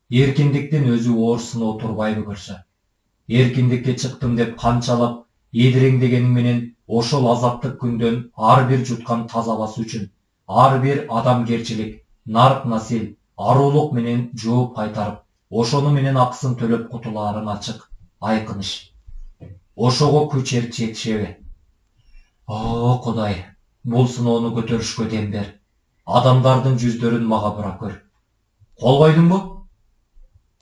Эркиндиктин өзү оор сыноо турбайбы көрсө? Эркиндикке чыктым деп канчалап едиреңдегениң менен ошол азаптык күндөн ар бир жуткан таза басы үчүн ар бир адамгерчилик, нарк насил, аруулук менен жооп кайтарып, ошону менен акысын төлөп кутулаарың ачык, айкын иш. Ошого күч жетишеби? О, Кудай, бул сыноону көтөрүшкө дем бер. Адамдардын жүздөрүн мага бура көр. Кол койдуңбу?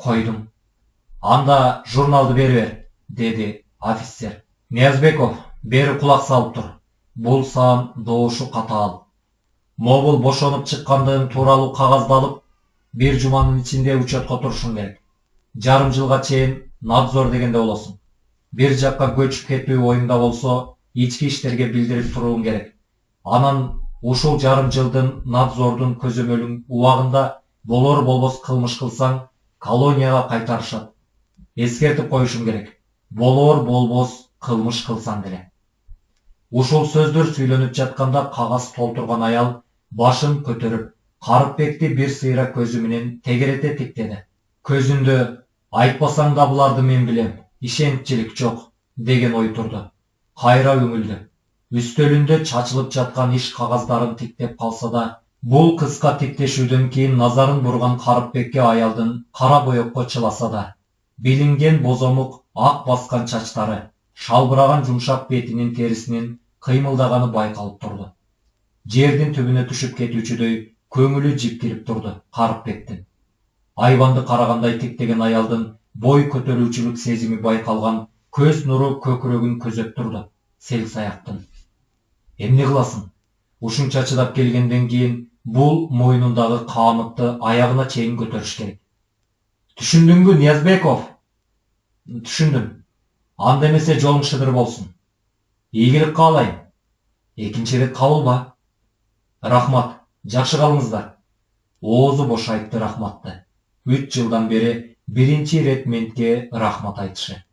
Койдум. Анда журналды бери, деди офицер. Ниязбеков, бери кулак салып тур. Бул саан добушу катаал. Могул бошонуп чыккандыгың тууралуу кагазды алып, бир жуманын ичинде учетко турушуң керек. Жарым жылга чейин надзор дегенде болосуң. Бир жакка көчүп кетүү оюңда болсо, ички иштерге билдирип турууң керек. Анан ушул жарым жылдын надзордун көзөмөлүң убагында болор-болбос кылмыш кылсаң, колонияга кайтарышат. Эскертип коюшум керек. Болор-болбос кылмыш кылсаң деле. Ушул сөздөр сүйлөнүп жатканда кагаз толтурган аял башын көтөрүп, Карыпбекти бир сыйра көзү менен тегерете тиктеди. Көзүндө айтпасаң да буларды мен билем, ишенчилик жок деген ой турду. Кайра үңүлдү. Үстөлүндө чачылып жаткан иш кагаздарын тиктеп калса да, бул кыска тиктешүүдөн кийин назарын бурган Карыпбекке аялдын кара боекко чыласа да, билинген бозомук ак баскан чачтары, шалбыраган жумшак бетинин терисинин кыймылдаганы байкалып турду. жердин түбүнө түшүп кетүүчүдөй көңүлү жипкирип турду Карыпбектин. Айбанды карагандай тиктеген аялдын бой көтөрүүчүлүк сезими байкалган көз нуру көкүрөгүн көзөп турду Селсаяктын. Эмне кыласың? Ушунча чыдап келгенден кийин бул мойнундагы каамытты аягына чейин көтөрүш керек. Түшүндүңбү, Ниязбеков? Түшүндүм. Анда эмесе жолуң шыдыр болсун. Ийгилик каалайм. Экинчи ирет кабылба. Рахмат, жакшы калыңыздар. Оозу бош айтты Рахматты. 3 жылдан бери биринчи ирет ментке рахмат айтышы.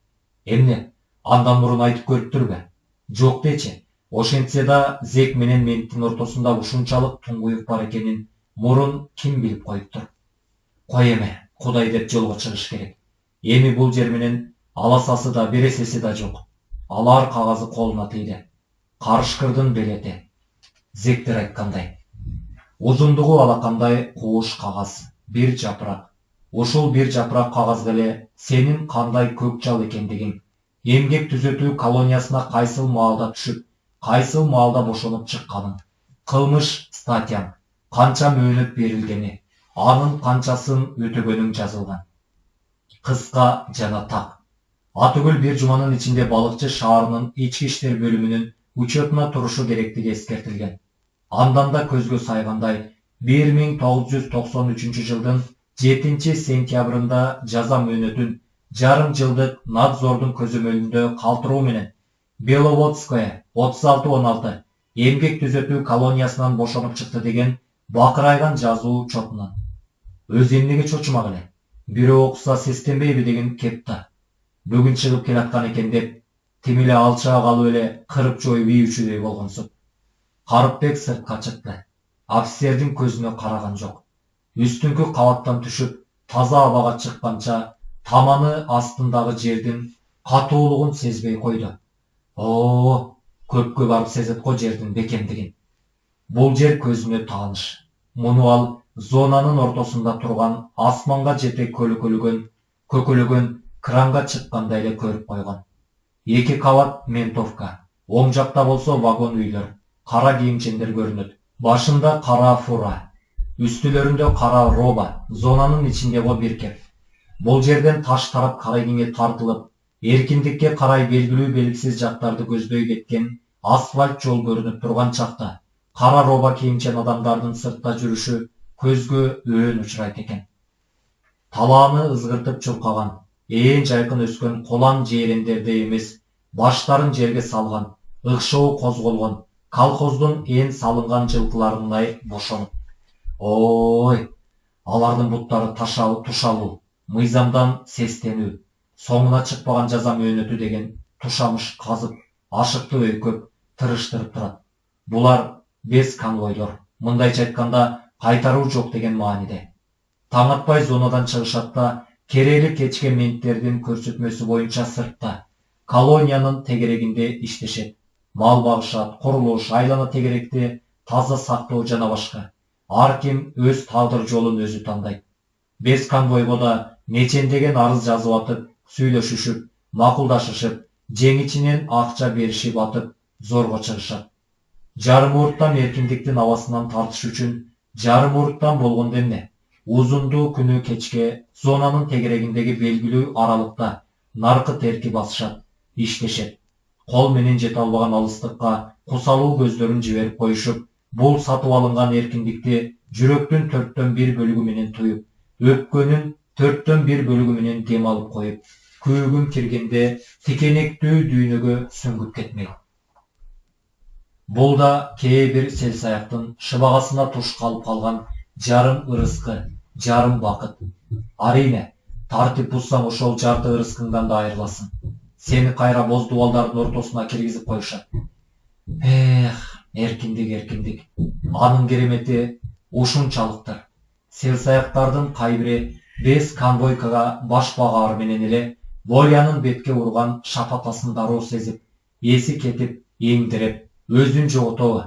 Эмне, андан мурун айтып көрүптүрбү? Жок дечи. Ошентсе да Зек менен менттин ортосунда ушунчалык туңгуюк бар экенин мурун ким билип коюптур? Кой эме, Кудай деп жолго чыгыш керек. Эми бул жер менен аласасы да бересеси да жок. Алар кагазы колуна тийди. Карышкырдын белети. Зектер айткандай. Узундугу алакандай кууш кагаз, бир жапырак. Ушул бир жапырак кагазга эле сенин кандай көк жал экендигиң, эмгек түзөтүү колониясына кайсыл маалда түшүп, кайсыл маалда бошонуп чыкканың, кылмыш статьяң, канча мөөнөт берилгени, анын канчасын өтөгөнүң жазылган. Кыска жана так. Атүгүл бир жуманын ичинде балыкчы шаарынын ички иштер бөлүмүнүн учетуна турушу керектиги эскертилген. Андан да көзгө сайгандай 1993 жылдын 7 сентябрында жаза мөөнөтүн жарым жылдык надзордун көзөмөлүндө калтыруу менен Беловодское 36-16 эмгек түзөтүү колониясынан бошонуп чыкты деген бакырайган жазуу чотунан. Өзү эмнеге чочумак эле? Бирөө окуса сестенбейби деген кепта. Бүгүн чыгып келаткан экен деп, тимиле алчаа калып эле кырып жоюп ийүүчүдөй болгонсуп. Карыпбек сыртка чыкты. Офицердин көзүнө караган жок. Үстүңкү кабаттан түшүп, таза абага чыкканча таманы астындагы жердин катуулугун сезбей койду. Көпкө барып сезет го жердин бекемдигин. Бул жер көзүнө тааныш. Муну ал зонанын ортосунда турган асманга жете көкөлөгөн кранга чыккандай эле көрүп койгон. 2 кабат ментовка. Оң жакта болсо вагон үйлөр, кара кийимчендер көрүнөт. Башында кара фура, үстүлөрүндө кара роба, зонанын ичиндеги бир кеп. Бул жерден таш тарап Карайкеңге тартылып, эркиндикке карай белгилүү белгисиз жактарды көздөй кеткен асфальт жол көрүнүп турган чакта кара роба кийимчен адамдардын сыртта жүрүшү көзгө өөн учурайт экен. Талааны ызгыртып чуркаган, ээн жайкын өскөн колан жээрендердей эмес, баштарын жерге салган, ыкшоо козголгон, колхоздун ээн салынган жылкыларындай бошонуп. Алардын буттары тушалуу, мыйзамдан сестенүү, соңуна чыкпаган жаза мөөнөтү деген тушамыш казып, ашыкты өйкөп, тырыштырып турат. Булар без конвойлор, мындайча айтканда кайтаруу жок деген мааниде. Таң атпай зонадан чыгышат да, керели кечке менттердин көрсөтмөсү боюнча сыртта, колониянын тегерегинде иштешет. Мал багышат, курулуш, айлана тегеректи таза сактоо жана башка. Ар ким өз тагдыр жолун өзү тандайт. Без конвойго да нечендеген арыз жазып атып, сүйлөшүшүп, макулдашышып, жеңичинен акча беришип атып, зорго чыгышат. Жарым урттан эркиндиктин абасынан тартыш үчүн жарым урттан болгондо эмне? Узунду күнү кечке зонанын тегерегиндеги белгилүү аралыкта наркы терки басышат, иштешет. Кол менен жете албаган алыстыкка кусалуу көздөрүн жиберип коюшуп, бул сатып алынган эркиндикти жүрөктүн 1/4 бөлүгү менен туюп, өпкөнүн 1/4 бөлүгү менен дем алып коюп, күүгүм киргенде тикенектүү дүйнөгө сүңгүп кетмек. Бул да кээ бир Селсаяктын шыбагасына туш калып калган жарым ырыскы, жарым бакыт. Арине, тартип бузсаң ошол жарты ырыскыңдан да айрыласың. Сени кайра боз дубалдардын ортосуна киргизип коюшат. Эркиндик. Анын керемети ушунчалыктыр. Селсаяктардын кайбири без конвойкага баш багаар менен эле Волянын бетке урган шапатасын дароо сезип, эси кетип, эңдиреп, өзүн жоготобу.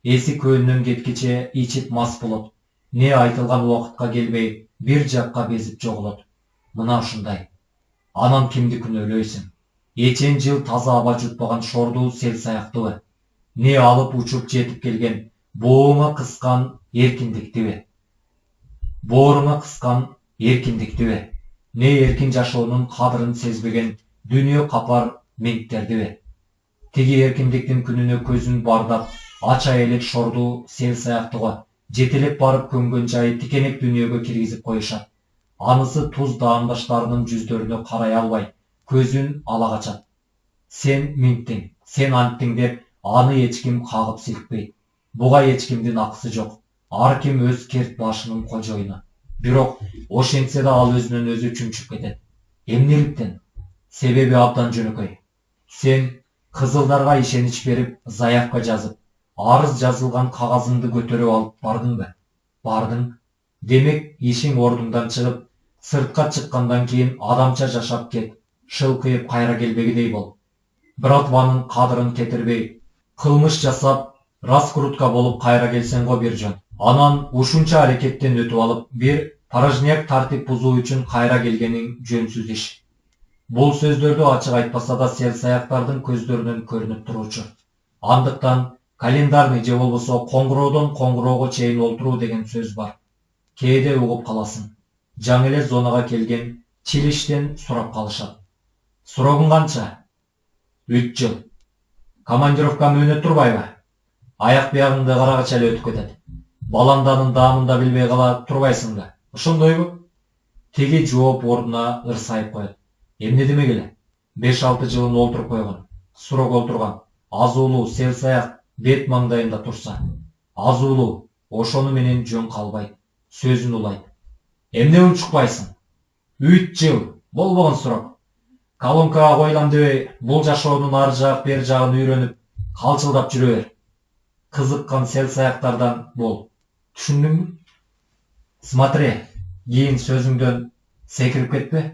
Эси көөнүнөн кеткиче ичип мас болот. Не айтылган убакытка келбей, бир жакка безип жоголот. Мына ушундай. Анан кимди күнөөлөйсүң? Эчен жыл таза аба жутпаган шордуу Селсаяктыбы? Не алып учуп жетип келген Boğuna kıskan erkindiktibi. Boğruna kıskan erkindiktibi. Ne erkin жашоонун кадырын сезбеген дүнүйө капар ментттердиби. Тиги эркиндиктин күнүнө көзүн бардап, ача элек шорду сел саяктыга жетелеп барып көмгөн жайы тикенек дүнүйөгө киргизип коюшат. Анысы туз даамдаштарынын жүздөрүнө карай албай, көзүн ала качат. Сен минттиң, сен анттиң деп аны эч ким кагып силкпейт. Буга эч кимдин акысы жок. Ар ким өз керт башынын кожоюну. Бирок ошентсе да ал өзүнөн өзү чүнчүп кетет. Эмнеликтен? Себеби абдан жөнөкөй. Сен кызылдарга ишенич берип, заявка жазып, арыз жазылган кагазыңды көтөрүп алып бардыңбы? Бардың. Демек, ишиң ордуңдан чыгып, сыртка чыккандан кийин адамча жашап кет, шылкыйып кайра келбегидей бол. Братванын кадырын кетирбей, кылмыш жасап, раскрутка болуп кайра келсең го бир жөн. Анан ушунча аракеттен өтүп алып, бир порожняк тартип бузуу үчүн кайра келгениң жөнсүз иш. Бул сөздөрдү ачык айтпаса да сел саяктардын көздөрүнөн көрүнүп турчу. Андыктан календарный же болбосо коңгуроодон коңгуроого чейин олтуруу деген сөз бар. Кээде угуп каласың. Жаңы эле зонага келген чилиштен сурап калышат. Сурогуң канча? 3 жыл. Командировка мөөнөт турбайбы? Аяк биягыңды карагача эле өтүп кетет. Баланданын даамын да билбей кала турбайсың да. Ошондойбу? Теги жооп ордуна ырсайып коет. Эмне демек эле? 5-6 жылын олтуруп койгон. Сурок олтурган. Азуулуу сел саяк бет маңдайында турса. Азуулуу ошону менен жөн калбайт. Сөзүн улайт. Эмне унчукпайсың? 3 жыл. Болбогон сурок. Колонкага койлам дебей, бул жашоонун ар жак бер жагын үйрөнүп, калчылдап жүрө бер. Кызыккан сел саяктардан бол. Түшүндүңбү? Смотри, кийин сөзүңдөн секирип кетпе.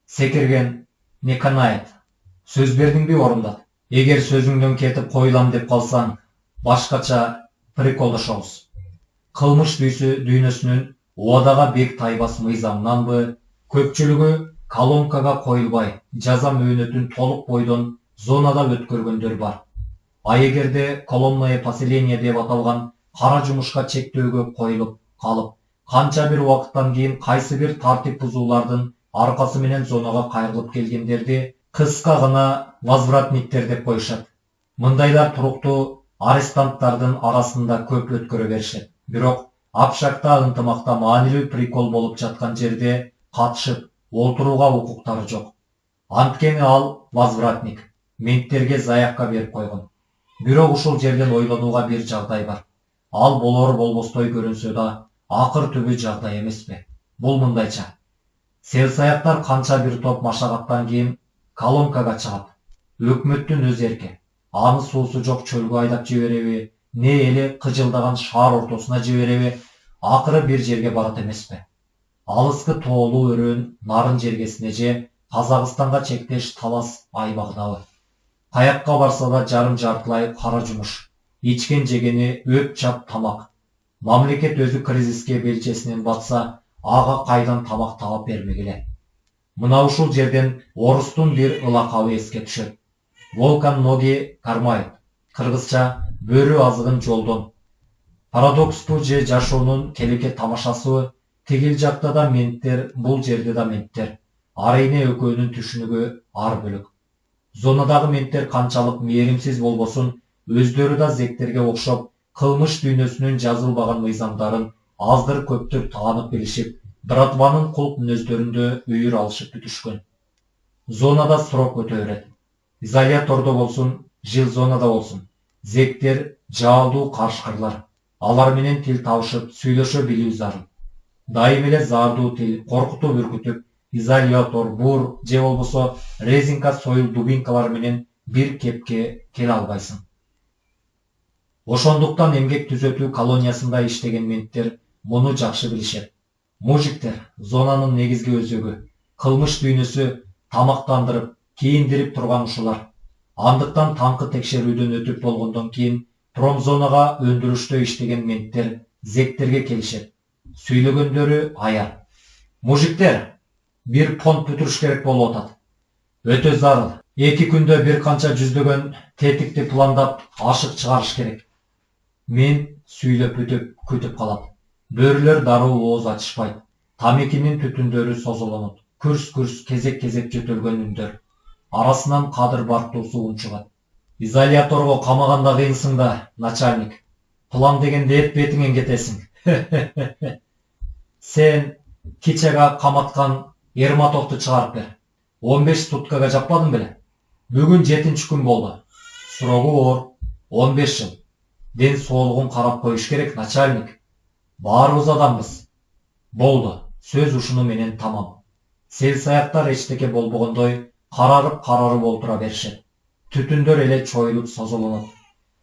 Секирген не канает. Сөз бердиңби, орундат. Эгер сөзүңдөн кетип койлам деп калсаң, башкача приколдошобуз. Кылмыш дүйнөсүнүн убадага бек тайбас мыйзамынанбы, көпчүлүгү колонкага коюлбай, жаза мөөнөтүн толук бойдон зонада өткөргөндөр бар. А эгерде колонное поселение деп аталган кара жумушка чектөөгө коюлуп калып, канча бир убакыттан кийин кайсы бир тартип бузуулардын аркасы менен зонага кайрылып келгендерди кыска гана возвратниктер деп коюшат. Мындайлар туруктуу арестанттардын арасында көп өткөрө беришет. Бирок Апшакта ынтымакта маанилүү прикол болуп жаткан жерде катышып олтурууга укуктары жок. Анткени ал возвратник менттерге заявка берип койгон. Бирок ушул жерден ойлонууга бир жагдай бар. Ал болор болбостой көрүнсө да, акыр түбү жагдай эмеспи? Бул мындайча. Сел саяктар канча бир топ машагаттан кийин колонкага чыгат. Өкмөттүн өз эрки. Аны суусу жок чөлгө айдап жибереби, не эле кыжылдаган шаар ортосуна жибереби, акыры бир жерге барат эмеспи? Алыскы тоолуу өрөөн нарын жергесине же Казакстанга чектеш талас аймагынабы? Каякка барса да жарым жартылай кара жумуш, ичкен жегени өп чап тамак. Мамлекет өзү кризиске белчесинен батса, ага кайдан тамак таап бермек эле? Мына ушул жерден орустун бир ылакабы эске түшөт. Волкан ноги кармайт. Кыргызча бөрү азыгын жолдон. Парадокспу же жашоонун келеке тамашасыбы? Тигил жакта да менттер, бул жерде да менттер. Арыйне экөөнүн түшүнүгү ар бөлөк. Зонадагы менттер канчалык мээримсиз болбосун, өздөрү да зектерге окшоп, кылмыш дүйнөсүнүн жазылбаган мыйзамдарын аздыр көптүр таанып билишип, братванын кулк мүнөздөрүндө үйүр алышып бүтүшкөн. Зонада срок өтө берет. Изолятордо болсун, жил зонада болсун. Зектер жаалдуу карышкырлар. Алар менен тил табышып, сүйлөшө билүү зарыл. Дайым эле заардуу тил, коркутуп үркүтүп, изолятор, бур же болбосо резинка союл дубинкалар менен бир кепке келе албайсың. Ошондуктан эмгек түзөтүү колониясында иштеген менттер муну жакшы билишет. Мужиктер, зонанын негизги өзөгү, кылмыш дүйнөсү тамактандырып, кийиндирип турган ушулар. Андыктан таңкы текшерүүдөн өтүп болгондон кийин промзонага өндүрүштө иштеген менттер зектерге келишет. Сүйлөгөндөрү аяр. Мужиктер, бир понт бүтүрүш керек болуп атат. Өтө зарыл. 2 күндө бир канча жүздөгөн тетикти пландап ашык чыгарыш керек. Мен сүйлөп өтүп күтүп калат. Бөрүлөр дароо ооз ачышпайт. Тамекинин түтүндөрү созулонот. Күрс-күрс кезек-кезек жөтөлгөн үндөр. Арасынан кадыр бартуусу үн чыгат. Изоляторго камаганда кыйынсың да, начальник. План дегенде эт бетиңен кетесиң. Сен кичеге каматкан Ерматовду чыгарып бер. 15 суткага жаппадың беле? Бүгүн 7-чи күн болду. Сурогу оор. 15 жыл. Ден соолугун карап коюш керек, начальник. Баарыбыз адамбыз. Болду. Сөз ушуну менен тамам. Сел-саяктар эчтеке болбогондой карарып олтура беришет. Түтүндөр эле чоюлуп созулунат.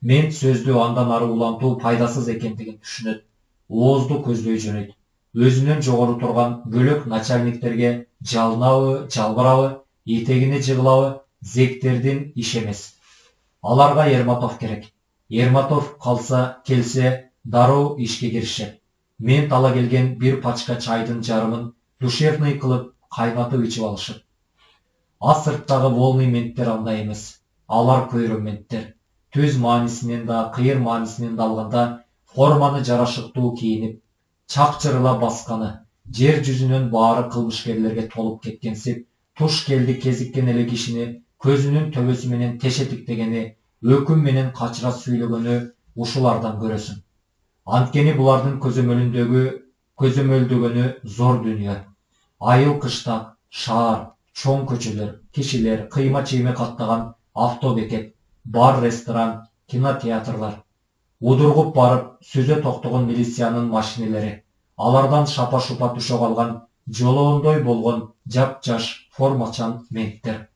Мен сөздү андан ары улантуу пайдасыз экендигин түшүнөт. Оозду көздөй жөнөйт. Өзүнөн жогору турган бөлөк начальниктерге жалынабы, жалбырабы, этегине жыгылабы, зектердин иш эмес. Аларга Ерматов керек. Ерматов келсе дароо ишке киришет. Мен тала келген бир пачка чайдын жарымын душевный кылып кайнатып ичип алышып. А сырттагы волный менттер андай эмес. Алар көйрө менттер. Төз маанисинен да, кыйыр маанисинен да алганда форманы жарашыктуу кийинип, чакчырыла басканы, жер жүзүнөн баары кылмышкерлерге толуп кеткенсип, туш келди кезиккен эле кишини көзүнүн төбөсү менен тешетиктегени, өкүм менен качыра сүйлөгөнү ушулардан көрөсүң. Анткени булардын көзөмөлдөгөнү зор дүйнө. Айыл кыштак, шаар, чоң көчөлөр, кишилер, кыйма-чийме каттаган автобекет, бар, ресторан, кинотеатрлар. Удургуп барып, сүзө токтогон милициянын машинелери, алардан шапа-шупа түшө калган жолоондой болгон жап-жаш формачан менттер.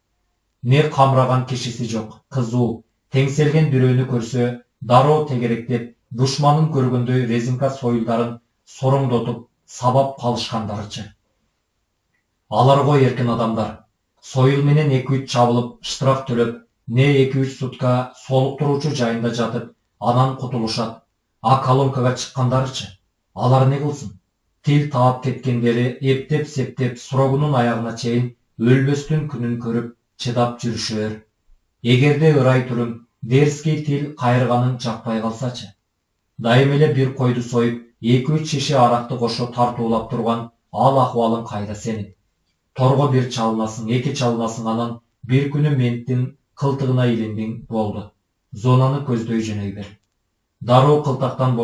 Не камраган кишиси жок, кызуу, теңселген дүрөөнү көрсө, дароо тегеректеп, душманын көргөндөй резинка союлдарын сороңдотуп, сабап калышкандарычы. Алар го эркин адамдар. Союл менен 2-3 чабылып, штраф төлөп, не 2-3 сутка солуктуруучу жайында жатып, анан кутулушат. А колонкага чыккандарычы? Алар не кылсын? Тил таап кеткендери эптеп-септеп срогунун аягына чейин өлбөстүн күнүн көрүп, чыдап жүрүшөр. Эгерде ырай түрүм, дерский тил кайрыганын жакпай калсачы? Дайым эле бир койду союп, 2-3 шише аракты кошо тартуулап турган ал акыбалың кайда сенин? Торго бир чалынасың, 2 чалынасың, анан бир күнү менттин кылтыгына илиндиң, болду. Зонаны көздөй жөнөй бер. Дароо кылтактан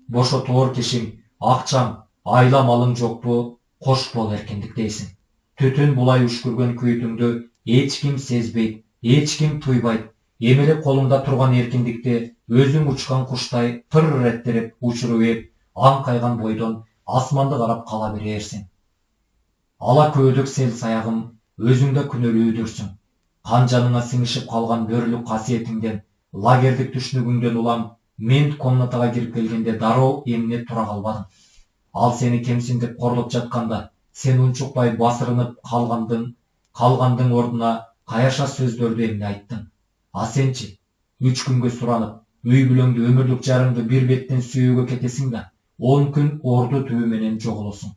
бошотоор кишиң, акчаң, айла малың жокпу, кош бол эркиндик дейсиң. Түтүн булай үшкүргөн күйүтүңдү эч ким сезбейт, эч ким туйбайт. Эмеле колуңда турган эркиндикти өзүң учкан куштай тыр эттерип учуруп еп, аңкайган бойдон асманды карап кала берерсиң. Ала көөдүк сел саягым, өзүңдө күнөөлүүдүрсүң. Канжаныңа сиңишип калган бөрүлүк касиетиңден, лагердик түшүнүгүңдөн улам, мен комнатага кирип келгенде дароо эмне тура калбадым. Ал сени кемсиндип корлоп жатканда, сен унчукпай басырынып калгандың ордуна каяша сөздөрдү эмне айттың. А сенчи, 3 күнгө суранып, үй бүлөңдү, өмүрлүк жарыңды бир беттен сүйүүгө кетесиң да, 10 күн орду түбү менен жоголосуң.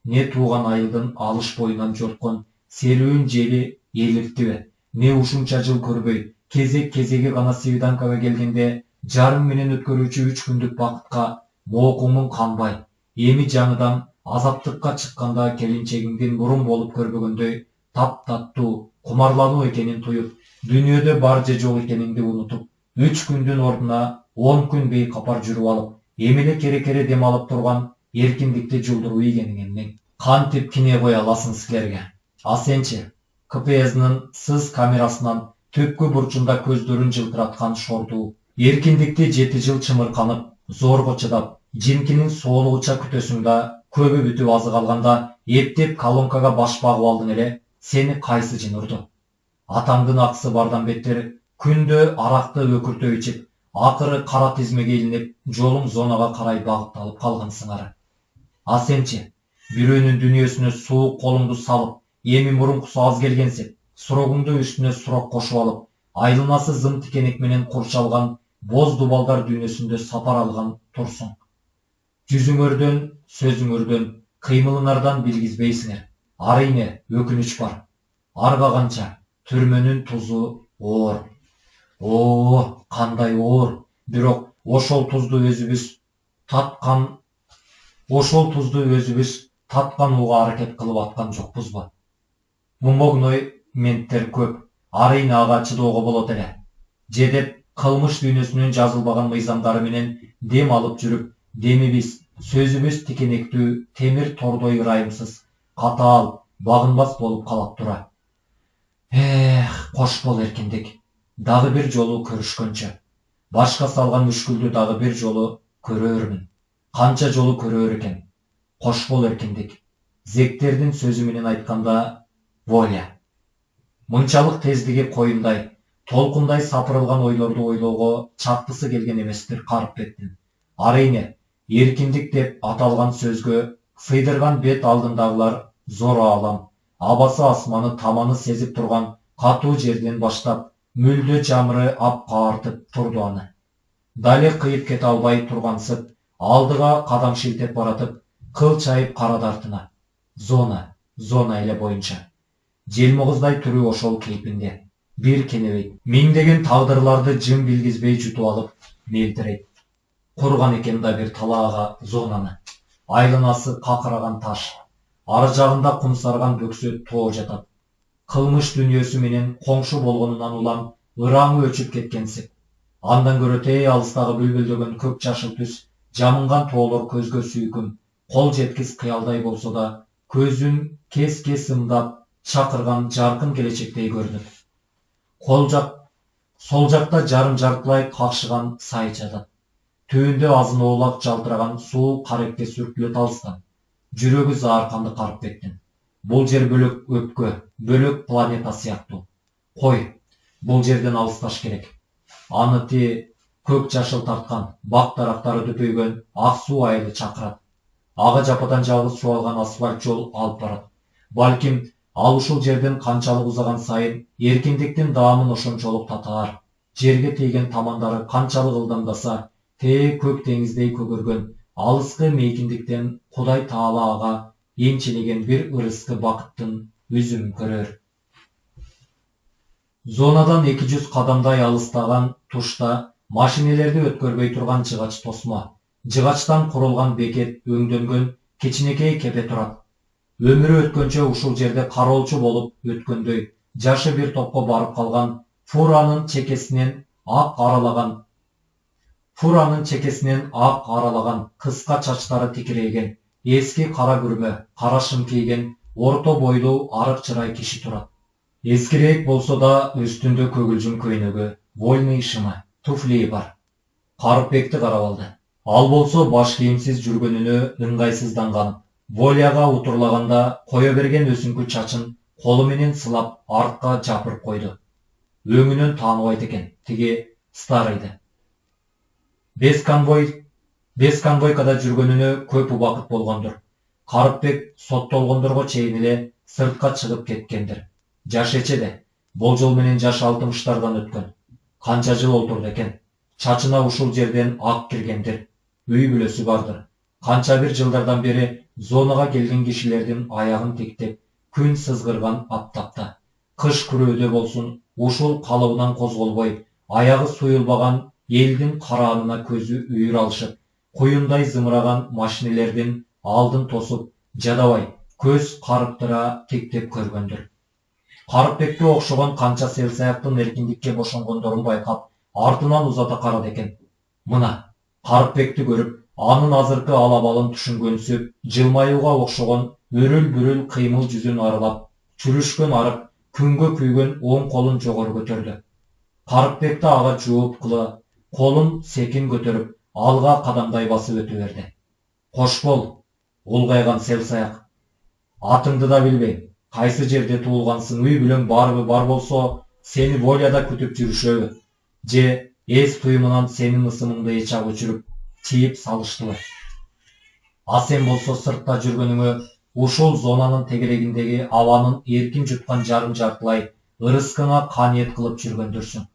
Не тууган айылдын алыш боюнан жоткон серүүн жели элиртиби, не ушунча жыл көрбөй, кезеги гана свиданкага келгенде жарым менен өткөрүүчү 3 күндүк бакытка моокуңуң канбай, эми жаңыдан азаптыкка чыкканда келинчегиңдин мурун болуп көрбөгөндөй таптаттуу, кумарлануу экенин туюп, дүйнөдө бар же жок экениңди унутуп, 3 күндүн ордуна 10 күн бейкапар жүрүп алып, эмеле кере дем алып турган эркиндикти жулдуруп ийгениң эмне? Кантип кине кое аласың силерге? А сенчи, КПСнын сыз камерасынан төпкү бурчунда көздөрүн жылтыраткан шордуу, эркиндикти 7 жыл чымырканып, зорго чыдап, жинкинин соолугуча күтөсүң да, көбү бүтүп азы калганда эптеп колонкага баш багып алдың эле, сени кайсы жин урду? Атаңдын акысы бардан беттер күндө аракты өкүртө ичип, акыры кара тизмеге илинип, жолуң зонага карай багытталып калгансыңар. А сенчи, бирөөнүн дүйнөсүнө суук колуңду салып, эми мурункусу аз келгенсип, сурогуңду үстүнө сурок кошуп алып, айланасы зым тикенек менен курчалган боз дубалдар дүйнөсүндө сапар алган турсуң. Жүзүңөрдөн, сөзүңөрдөн, кыймылыңардан билгизбейсиңер. Арыйне, өкүнүч бар. Арга канча, түрмөнүн тузу оор. Кандай оор. Бирок ошол тузду өзүбүз таткан уга аракет кылып аткан жокпузбу? Момогнойменттер көп, арыйны ага чыдоого болот эле. Же деп кылмыш дүйнөсүнүн жазылбаган мыйзамдары менен дем алып жүрүп, демибиз, сөзүбүз тикенектүү, темир тордой ырайымсыз, катаал, багынбас болуп калат тура. Кош бол эркиндик. Дагы бир жолу көрүшкөнчө. Башка салган мүшкүлдү дагы бир жолу көрөөрмүн. Канча жолу көрөөр экен. Кош бол эркиндик. Зектердин сөзү менен айтканда, воля. Мынчалык тездиги коюндай, толкундай сапырылган ойлорду ойлоого чактысы келген эместир Карыпбектин. Арыйне, эркиндик деп аталган сөзгө сыйдырган бет алдындагылар зор аалам, абасы асманы таманы сезип турган катуу жерден баштап, мүлдө жамыры ап каартып турду аны. Дале кыйып кете албай тургансып, алдыга кадам шилтеп баратып, кыл чайып карады артына. Зона эле боюнча. Желмогуздай түрү ошол кейпинде. Бир кенебейт. Миңдеген тагдырларды жым билгизбей жутуп алып, мелтирейт. Курган экен да бир талаага зонаны. Айланасы какыраган таш. Ары жагында кумсарган бөксө тоо жатат. Кылмыш дүйнөсү менен коңшу болгонунан улам ыраңы өчүп кеткенсип. Андан көрө тээ алыстагы бүлбүлдөгөн көк жашыл түс, жамынган тоолор көзгө сүйкүм, кол жеткис кыялдай болсо да, көзүн кес ымдап чакырган жаркын келечектей көрүнөт. Сол жакта жарым жартылай какшыган сай жатат. Түбүндө азын оолак жалтыраган суу карекке сүртүлөт алыстан. Жүрөгү заарканды Карыпбектин. Бул жер бөлөк өпкө, бөлөк планета сыяктуу. Кой, бул жерден алысташ керек. Аны көк жашыл тарткан, бак дарактары дөпөйгөн ак суу айылы чакырат. Ага жападан жалгыз чуалган асфальт жол алып барат. Балким ал ушул жерден канчалык узаган сайын эркиндиктин даамын ошончолук татаар. Жерге тийген тамандары канчалык ылдамдаса, көк деңиздей көгөргөн алыскы мейкиндиктен Кудай Таала ага энчилеген бир ырыскы бакыттын үзүмүн көрөр. Зонадан 200 кадамдай алыстаган тушта машинелерди өткөрбөй турган жыгач тосмо, жыгачтан курулган бекет өңдөнгөн кичинекей кепе турат. Өмүрү өткөнчө ушул жерде кароолчу болуп өткөндөй, жашы бир топко барып калган фуранын чекесинен ак аралаган, кыска чачтары тикирейген, эски кара күрмө, кара шым кийген, орто бойлуу арык чырай киши турат. Эскирээк болсо да үстүндө көгүлжүн көйнөгү, вольный шымы, туфли бар. Карыпбекти карап алды. Ал болсо баш кийимсиз жүргөнүнө ыңгайсызданганып, воляга утурлаганда кое берген өсүңкү чачын колу менен сылап артка жапырып койду. Өңүнөн тааныбайт экен, тиги старыйды. Бесконвойкада жүргөнүнө көп убакыт болгондур. Карыпбек соттолгондорго чейин эле сыртка чыгып кеткендир. Жаш эчеде, болжол менен жаш 60-тардан өткөн. Канча жыл олтурду экен. Чачына ушул жерден ак киргендир. Үй бүлөсү бардыр. Канча бир жылдардан бери зонага келген кишилердин аягын тектеп, күн сызгырган аптапта. Кыш күрөөдө болсун, ушул калыбынан козголбой, аягы суюлбаган элдин караанына көзү үйүр алышып, куюндай зымыраган машинелердин алдын тосуп, жадабай, көз карыптыра тиктеп көргөндүр. Карыпбекке окшогон канча селсаяктын эркиндикке бошонгондорун байкап, артынан узата карады экен. Мына, Карыпбекти көрүп, анын азыркы алабалын түшүнгөнсүп, жылмаюуга окшогон өрүл-бүрүл кыймыл жүзүн аралап, чүрүшкөн арык, күнгө күйгөн оң колун жогору көтөрдү. Карыпбекти ага жооп кыла, колун секин көтөрүп, алга кадамдай басып өтө берди. Кош бол, улгайган селсаяк. Атыңды да билбейм. Кайсы жерде туулгансың, үй бүлөң барбы, бар болсо, сени воляда күтүп жүрүшөбү? Же эс туюмунан сенин ысымыңды эчак өчүрүп, тиип салыштыбы? А сен болсо сыртта жүргөнүңө ушул зонанын тегерегиндеги абанын эркин жуткан жарым жартылай ырыскыңа каниет кылып жүргөндүрсүң.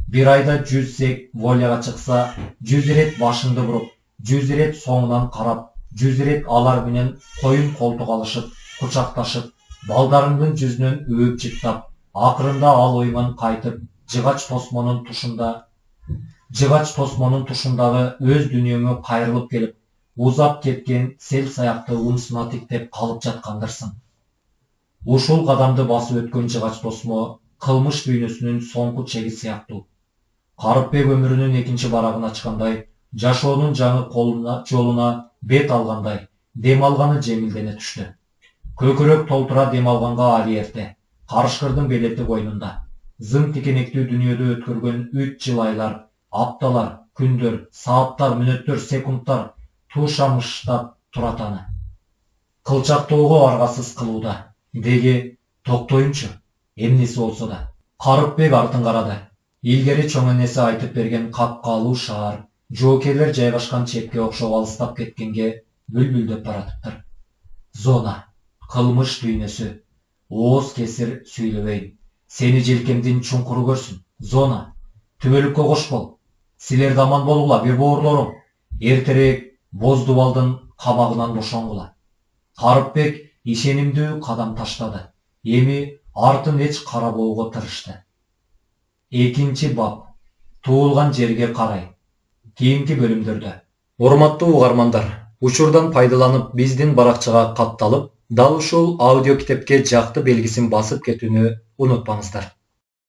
Бир айда 100 зек воляга чыкса, 100 ирет башыңды буруп, 100 ирет соңунан карап, 100 ирет алар менен коюн колтук алышып, кучакташып, балдарыңдын жүзүнөн өөп жыттап, акырында ал ойман кайтып, жыгач тосмонун тушунда Жыгач тосмонун тушундагы өз дүнүйөңө кайрылып келип, узап кеткен сел саякты уусуна тиктеп калып жаткандырсың. Ушул кадамды басып өткөн жыгач тосмо кылмыш дүйнөсүнүн соңку чеги сыяктуу. Карыпбек өмүрүнүн экинчи барагын ачкандай, жашоонун жаңы жолуна бет алгандай, дем алганы жеңилдене түштү. Көкүрөк толтура дем алганга али эрте, карышкырдын белети боюнунда. Зың тикенектүү дүнүйөдө өткөргөн 3 жыл айлар, апталар, күндөр, сааттар, мүнөттөр, секундтар туушамыштап турат аны. Кылчактоого аргасыз кылууда. Деги, токтоюнчу, эмнеси болсо да. Карыпбек артын карады. Илгери чоң энеси айтып берген капкалуу шаар, жоокерлер жайгашкан чепке окшоп алыстап кеткенге бүлбүлдөп баратыптыр. Зона, кылмыш дүйнөсү, ооз кесир сүйлөбөйм. Сени желкемдин чуңкуру көрсүн. Зона, түбөлүккө кош бол. Силерди аман болгула, бир боорлорум. Эртерээк Боздубалдын камагынан бошонгула. Карыпбек ишенимдүү кадам таштады. Эми артын эч карабоого тырышты. 2 бап. Туулган жерге карай. Кийинки бөлүмдөрдө. Урматтуу угармандар, учурдан пайдаланып биздин баракчага катталып, дал ушул аудио китепке жакты белгисин басып кетүүнү унутпаңыздар.